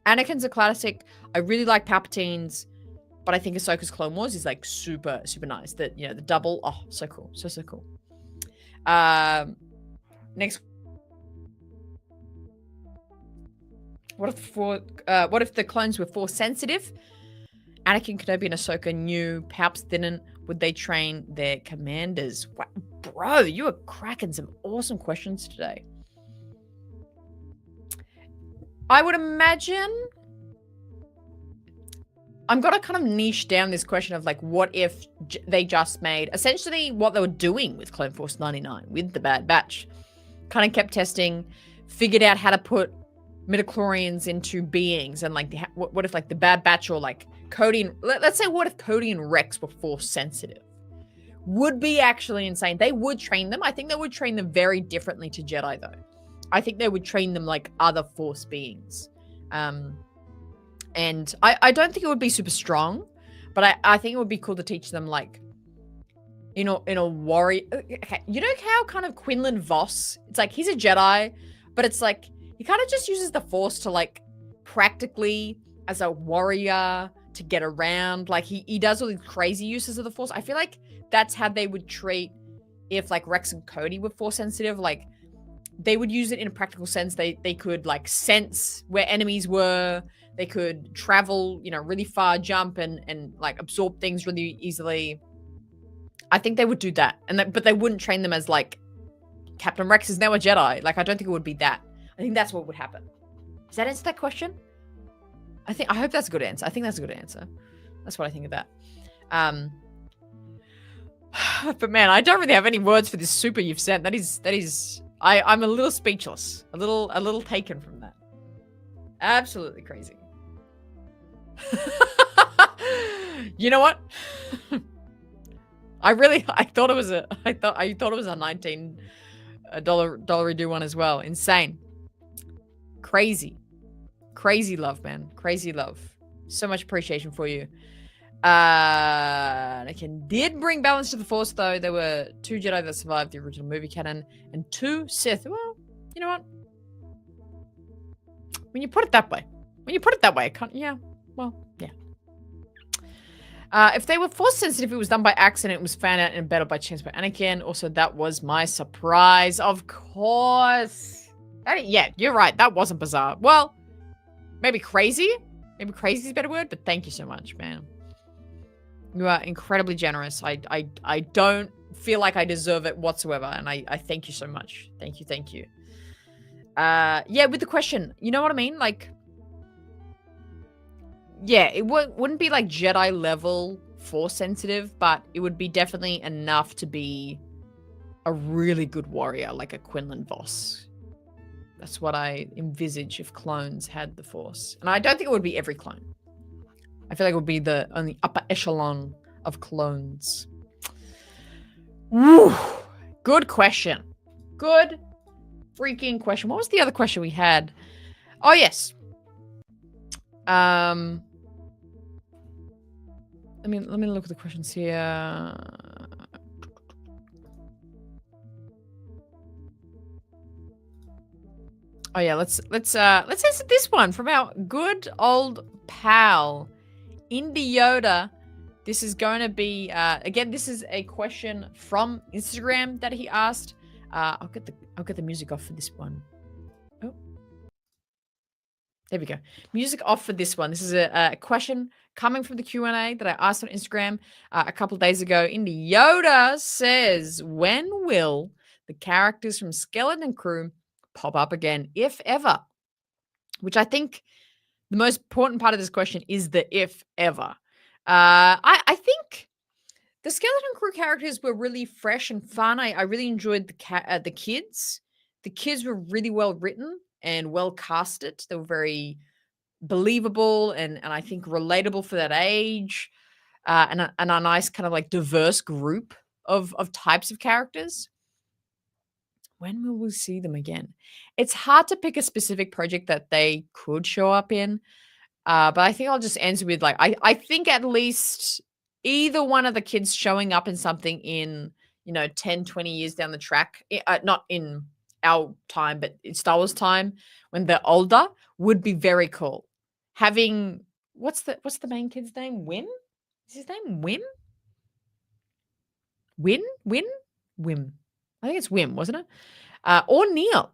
Anakin's a classic. I really like Palpatine's, but I think Ahsoka's Clone Wars is super, super nice. That, the double, oh, so cool. So, so cool. Next. What if the clones were Force sensitive? Anakin, Kenobi, and Ahsoka knew, Palps didn't. Would they train their commanders? Wow, bro, you are cracking some awesome questions today. I would imagine I'm going to kind of niche down this question of what if they just made essentially what they were doing with Clone Force 99 with the Bad Batch. Kind of kept testing, figured out how to put midichlorians into beings, and what if the Bad Batch or Cody and let's say what if Cody and Rex were Force sensitive? Would be actually insane. They would train them. I think they would train them very differently to Jedi though. I think they would train them like other Force beings. And I don't think it would be super strong, but I think it would be cool to teach them in a warrior. Okay, you know how kind of Quinlan Voss, it's he's a Jedi, but it's he kind of just uses the Force to practically as a warrior to get around. He does all these crazy uses of the Force. I feel like that's how they would treat if Rex and Cody were Force sensitive. They would use it in a practical sense. They could sense where enemies were. They could travel, really far, jump and absorb things really easily. I think they would do that. But they wouldn't train them as Captain Rex is now a Jedi. I don't think it would be that. I think that's what would happen. Does that answer that question? I hope that's a good answer. I think that's a good answer. That's what I think of that. But man, I don't really have any words for this super you've sent. That is I'm a little speechless. A little taken from that. Absolutely crazy. You know what? I thought it was a $19 do one as well. Insane. Crazy love, man. Crazy love. So much appreciation for you. Anakin did bring balance to the Force, though. There were 2 Jedi that survived the original movie canon and 2 Sith. Well, you know what? When you put it that way, yeah. Well, yeah. If they were Force sensitive, it was done by accident. It was found out and embedded by chance by Anakin. Also, that was my surprise. Of course. Yeah, you're right. That wasn't bizarre. Well, maybe crazy. Maybe crazy is a better word, but thank you so much, man. You are incredibly generous. I don't feel like I deserve it whatsoever, and I thank you so much. Thank you. Yeah, with the question, you know what I mean? Like, yeah, it wouldn't be like Jedi level force sensitive, but it would be definitely enough to be a really good warrior, like a Quinlan Voss. That's what I envisage if clones had the force. And I don't think it would be every clone. I feel like it would be the only upper echelon of clones. Woo! Good question. Good freaking question. What was the other question we had? Oh, yes. Let me look at the questions here. Oh yeah, let's answer this one from our good old pal, Indie Yoda. This is going to be again. This is a question from Instagram that he asked. I'll get the music off for this one. Oh, there we go. Music off for this one. This is a question coming from the Q&A that I asked on Instagram a couple days ago. Indie Yoda says, "When will the characters from Skeleton Crew pop up again, if ever?" Which I think the most important part of this question is the if ever. I think the Skeleton Crew characters were really fresh and fun. I really enjoyed the kids. The kids were really well written and well casted. They were very believable and I think relatable for that age, and a nice kind of like diverse group of types of characters. When will we see them again? It's hard to pick a specific project that they could show up in. But I think I'll just answer with like I think at least either one of the kids showing up in something in, 10, 20 years down the track, not in our time, but in Star Wars time when they're older would be very cool. Having what's the main kid's name? Wim? Is his name Wim? Win? Wim. I think it's Wim, wasn't it? Or Neil.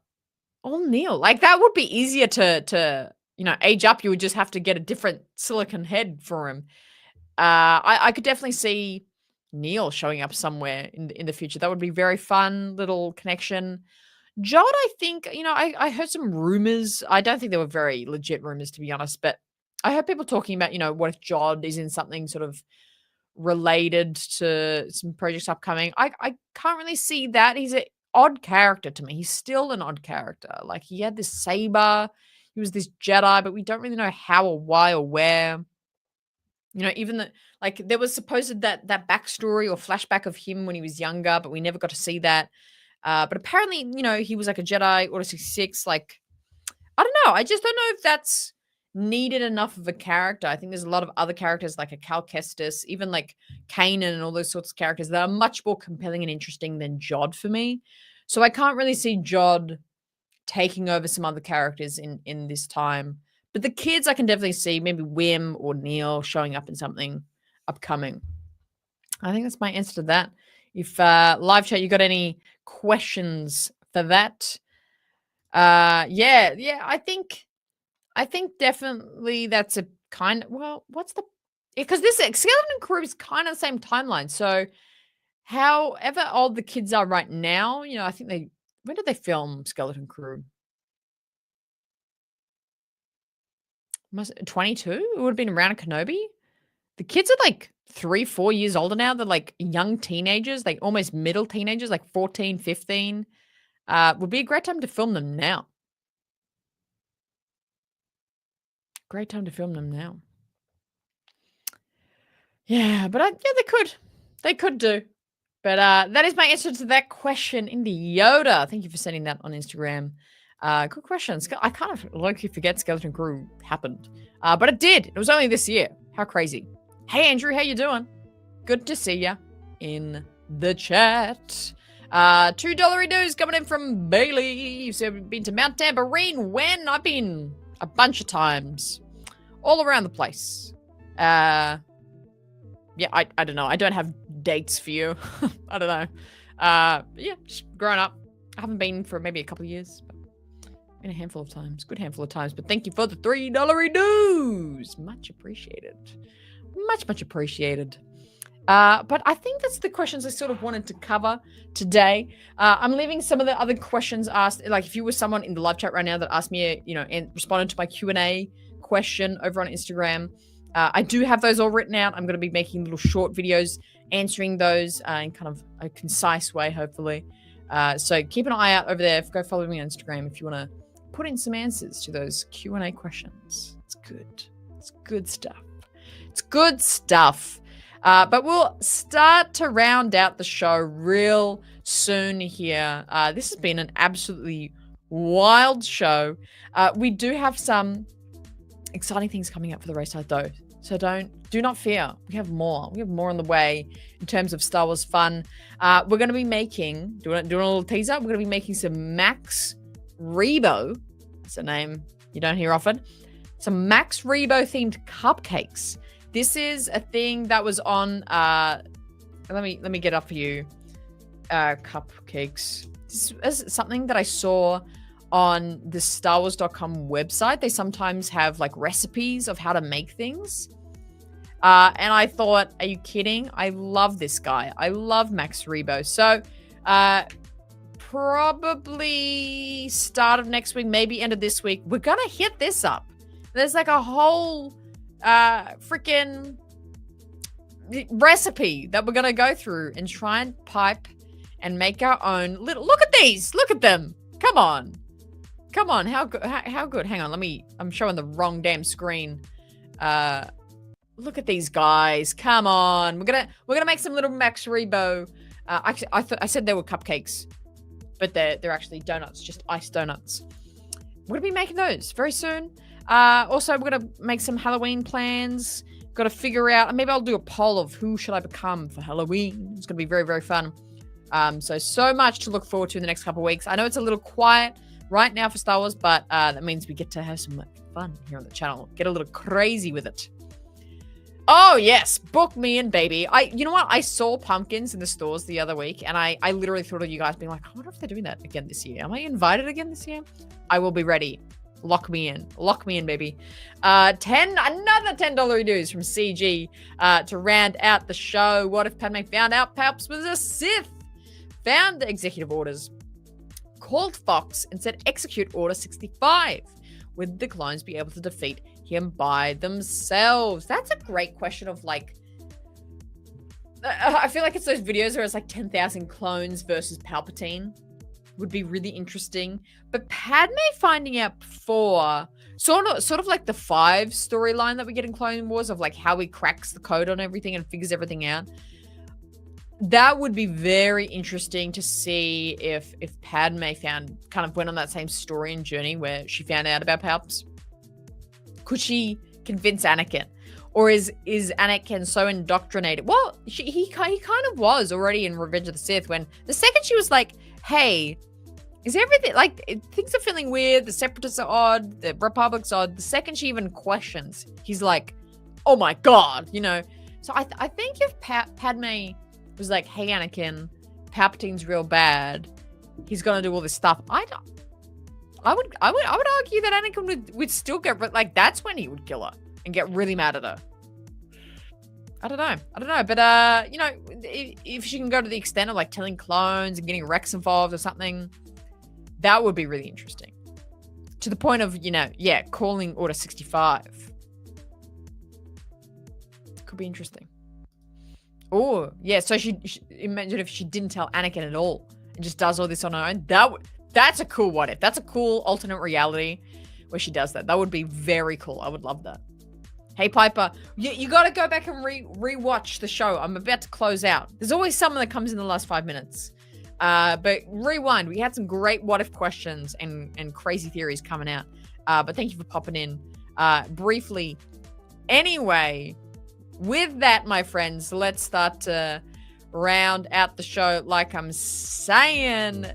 Or Neil. Like that would be easier to age up. You would just have to get a different silicon head for him. I could definitely see Neil showing up somewhere in the future. That would be very fun little connection. Jod, I think, I heard some rumors. I don't think they were very legit rumors, to be honest, but I heard people talking about, what if Jod is in something sort of related to some projects upcoming. I can't really see that. He's an odd character to me. He's still an odd character. Like he had this saber, he was this Jedi, but we don't really know how or why or where. Even like there was supposed that backstory or flashback of him when he was younger, but we never got to see that. But apparently, he was like a Jedi Order 66. Like, I don't know. I just don't know if that's needed enough of a character. I think there's a lot of other characters like a Cal Kestis, even like Kanan and all those sorts of characters that are much more compelling and interesting than Jod for me. So I can't really see Jod taking over some other characters in this time. But the kids I can definitely see maybe Wim or Neil showing up in something upcoming. I think that's my answer to that. If live chat, you got any questions for that? Yeah, I think definitely that's a kind of, well, what's the, because this Skeleton Crew is kind of the same timeline. So however old the kids are right now, I think when did they film Skeleton Crew? 22? It would have been around Kenobi. The kids are like 3-4 years older now. They're like young teenagers, like almost middle teenagers, like 14, 15. Would be a great time to film them now. Great time to film them now. Yeah, but they could do. But that is my answer to that question in the Yoda. Thank you for sending that on Instagram. Good question. I kind of low-key forget Skeleton Crew happened. But it did. It was only this year. How crazy. Hey, Andrew, how you doing? Good to see ya in the chat. $2 dues coming in from Bailey. You've said been to Mount Tambourine. When? I've been a bunch of times. All around the place. Yeah, I don't know. I don't have dates for you. I don't know. Yeah, just growing up. I haven't been for maybe a couple of years. But been a handful of times. Good handful of times. But thank you for the $3 dues. Much appreciated. Much appreciated. But I think that's the questions I sort of wanted to cover today. I'm leaving some of the other questions asked, like if you were someone in the live chat right now that asked me, and responded to my Q&A question over on Instagram, I do have those all written out. I'm going to be making little short videos answering those in kind of a concise way, hopefully. So keep an eye out over there. Go follow me on Instagram if you want to put in some answers to those Q&A questions. It's good. It's good stuff. It's good stuff. But we'll start to round out the show real soon here. This has been an absolutely wild show. We do have some exciting things coming up for the RaeSide though. So do not fear. We have more. We have more on the way in terms of Star Wars fun. We're going to be making, doing a little teaser, we're going to be making some Max Rebo. It's a name you don't hear often. Some Max Rebo themed cupcakes. This is a thing that was on, let me get up for you. Cupcakes. This is something that I saw on the StarWars.com website. They sometimes have like recipes of how to make things. And I thought, are you kidding? I love this guy. I love Max Rebo. So, probably start of next week, maybe end of this week, we're going to hit this up. There's like a whole freaking recipe that we're going to go through and try and pipe and make our own little, look at these, look at them. Come on. How good? Hang on. I'm showing the wrong damn screen. Look at these guys. Come on. We're going to make some little Max Rebo. Actually, I said they were cupcakes, but they're actually donuts, just iced donuts. We're going to be making those very soon. Also, we're going to make some Halloween plans. Got to figure out, maybe I'll do a poll of who should I become for Halloween. It's going to be very, very fun. So much to look forward to in the next couple of weeks. I know it's a little quiet right now for Star Wars, but that means we get to have some fun here on the channel. Get a little crazy with it. Oh, yes. Book me in, baby. You know what? I saw pumpkins in the stores the other week, and I literally thought of you guys being like, I wonder if they're doing that again this year. Am I invited again this year? I will be ready. Lock me in. Lock me in, baby. Another $10 dues from CG to round out the show. What if Padme found out Palps was a Sith? Found the executive orders, called Fox and said execute Order 65. Would the clones be able to defeat him by themselves? That's a great question of like, I feel like it's those videos where it's like 10,000 clones versus Palpatine. Would be really interesting. But Padme finding out before, sort of like the 5 storyline that we get in Clone Wars of like how he cracks the code on everything and figures everything out. That would be very interesting to see if Padme went on that same story and journey where she found out about Palps. Could she convince Anakin? Or is Anakin so indoctrinated? Well, he kind of was already in Revenge of the Sith when the second she was like, hey, is everything, like, things are feeling weird, the Separatists are odd, the Republic's odd. The second she even questions, he's like, oh my God, So I think if Padme was like, hey, Anakin, Palpatine's real bad, he's gonna do all this stuff. I would argue that Anakin would still get, like, that's when he would kill her and get really mad at her. I don't know. But, if she can go to the extent of, like, telling clones and getting Rex involved or something, that would be really interesting. To the point of, calling Order 65. Could be interesting. Oh, yeah, so she imagine if she didn't tell Anakin at all and just does all this on her own. That's a cool what if. That's a cool alternate reality where she does that. That would be very cool. I would love that. Hey, Piper, you got to go back and re-watch the show. I'm about to close out. There's always someone that comes in the last 5 minutes. But rewind. We had some great what if questions and crazy theories coming out. But thank you for popping in briefly. Anyway, with that, my friends, let's start to round out the show. Like I'm saying,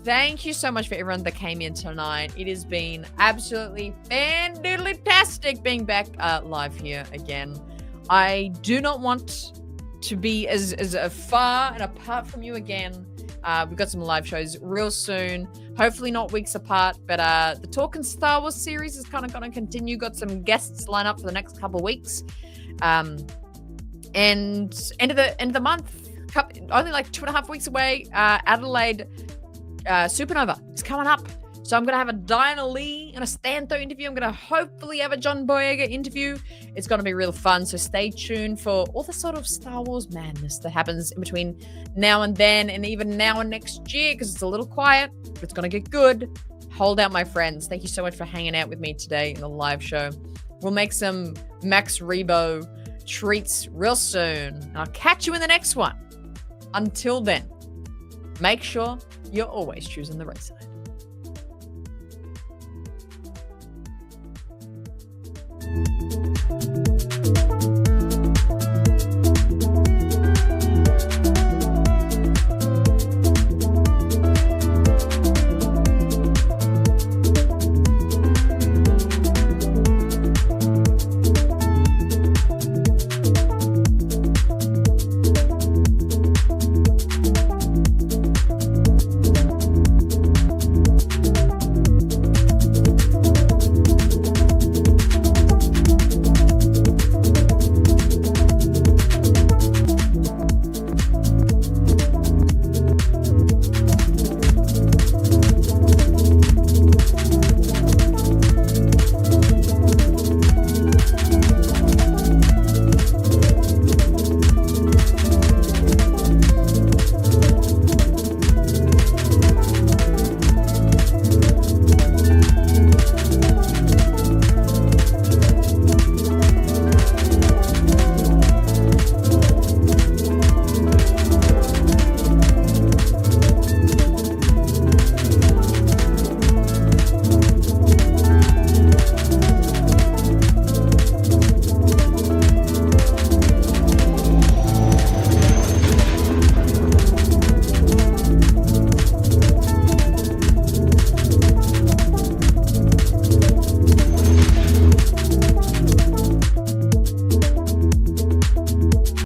thank you so much for everyone that came in tonight. It has been absolutely fan-diddly-tastic being back live here again. I do not want to be as far and apart from you again. We've got some live shows real soon. Hopefully not weeks apart, but the Talkin' Star Wars series is kind of going to continue. Got some guests lined up for the next couple of weeks. And end of the month, only like 2.5 weeks away, Adelaide Supernova is coming up. So I'm going to have a Diana Lee and a Stantho interview. I'm going to hopefully have a John Boyega interview. It's going to be real fun. So stay tuned for all the sort of Star Wars madness that happens in between now and then, and even now and next year, because it's a little quiet, but it's going to get good. Hold out, my friends. Thank you so much for hanging out with me today in the live show. We'll make some Max Rebo treats real soon. I'll catch you in the next one. Until then, make sure you're always choosing the RaeSide.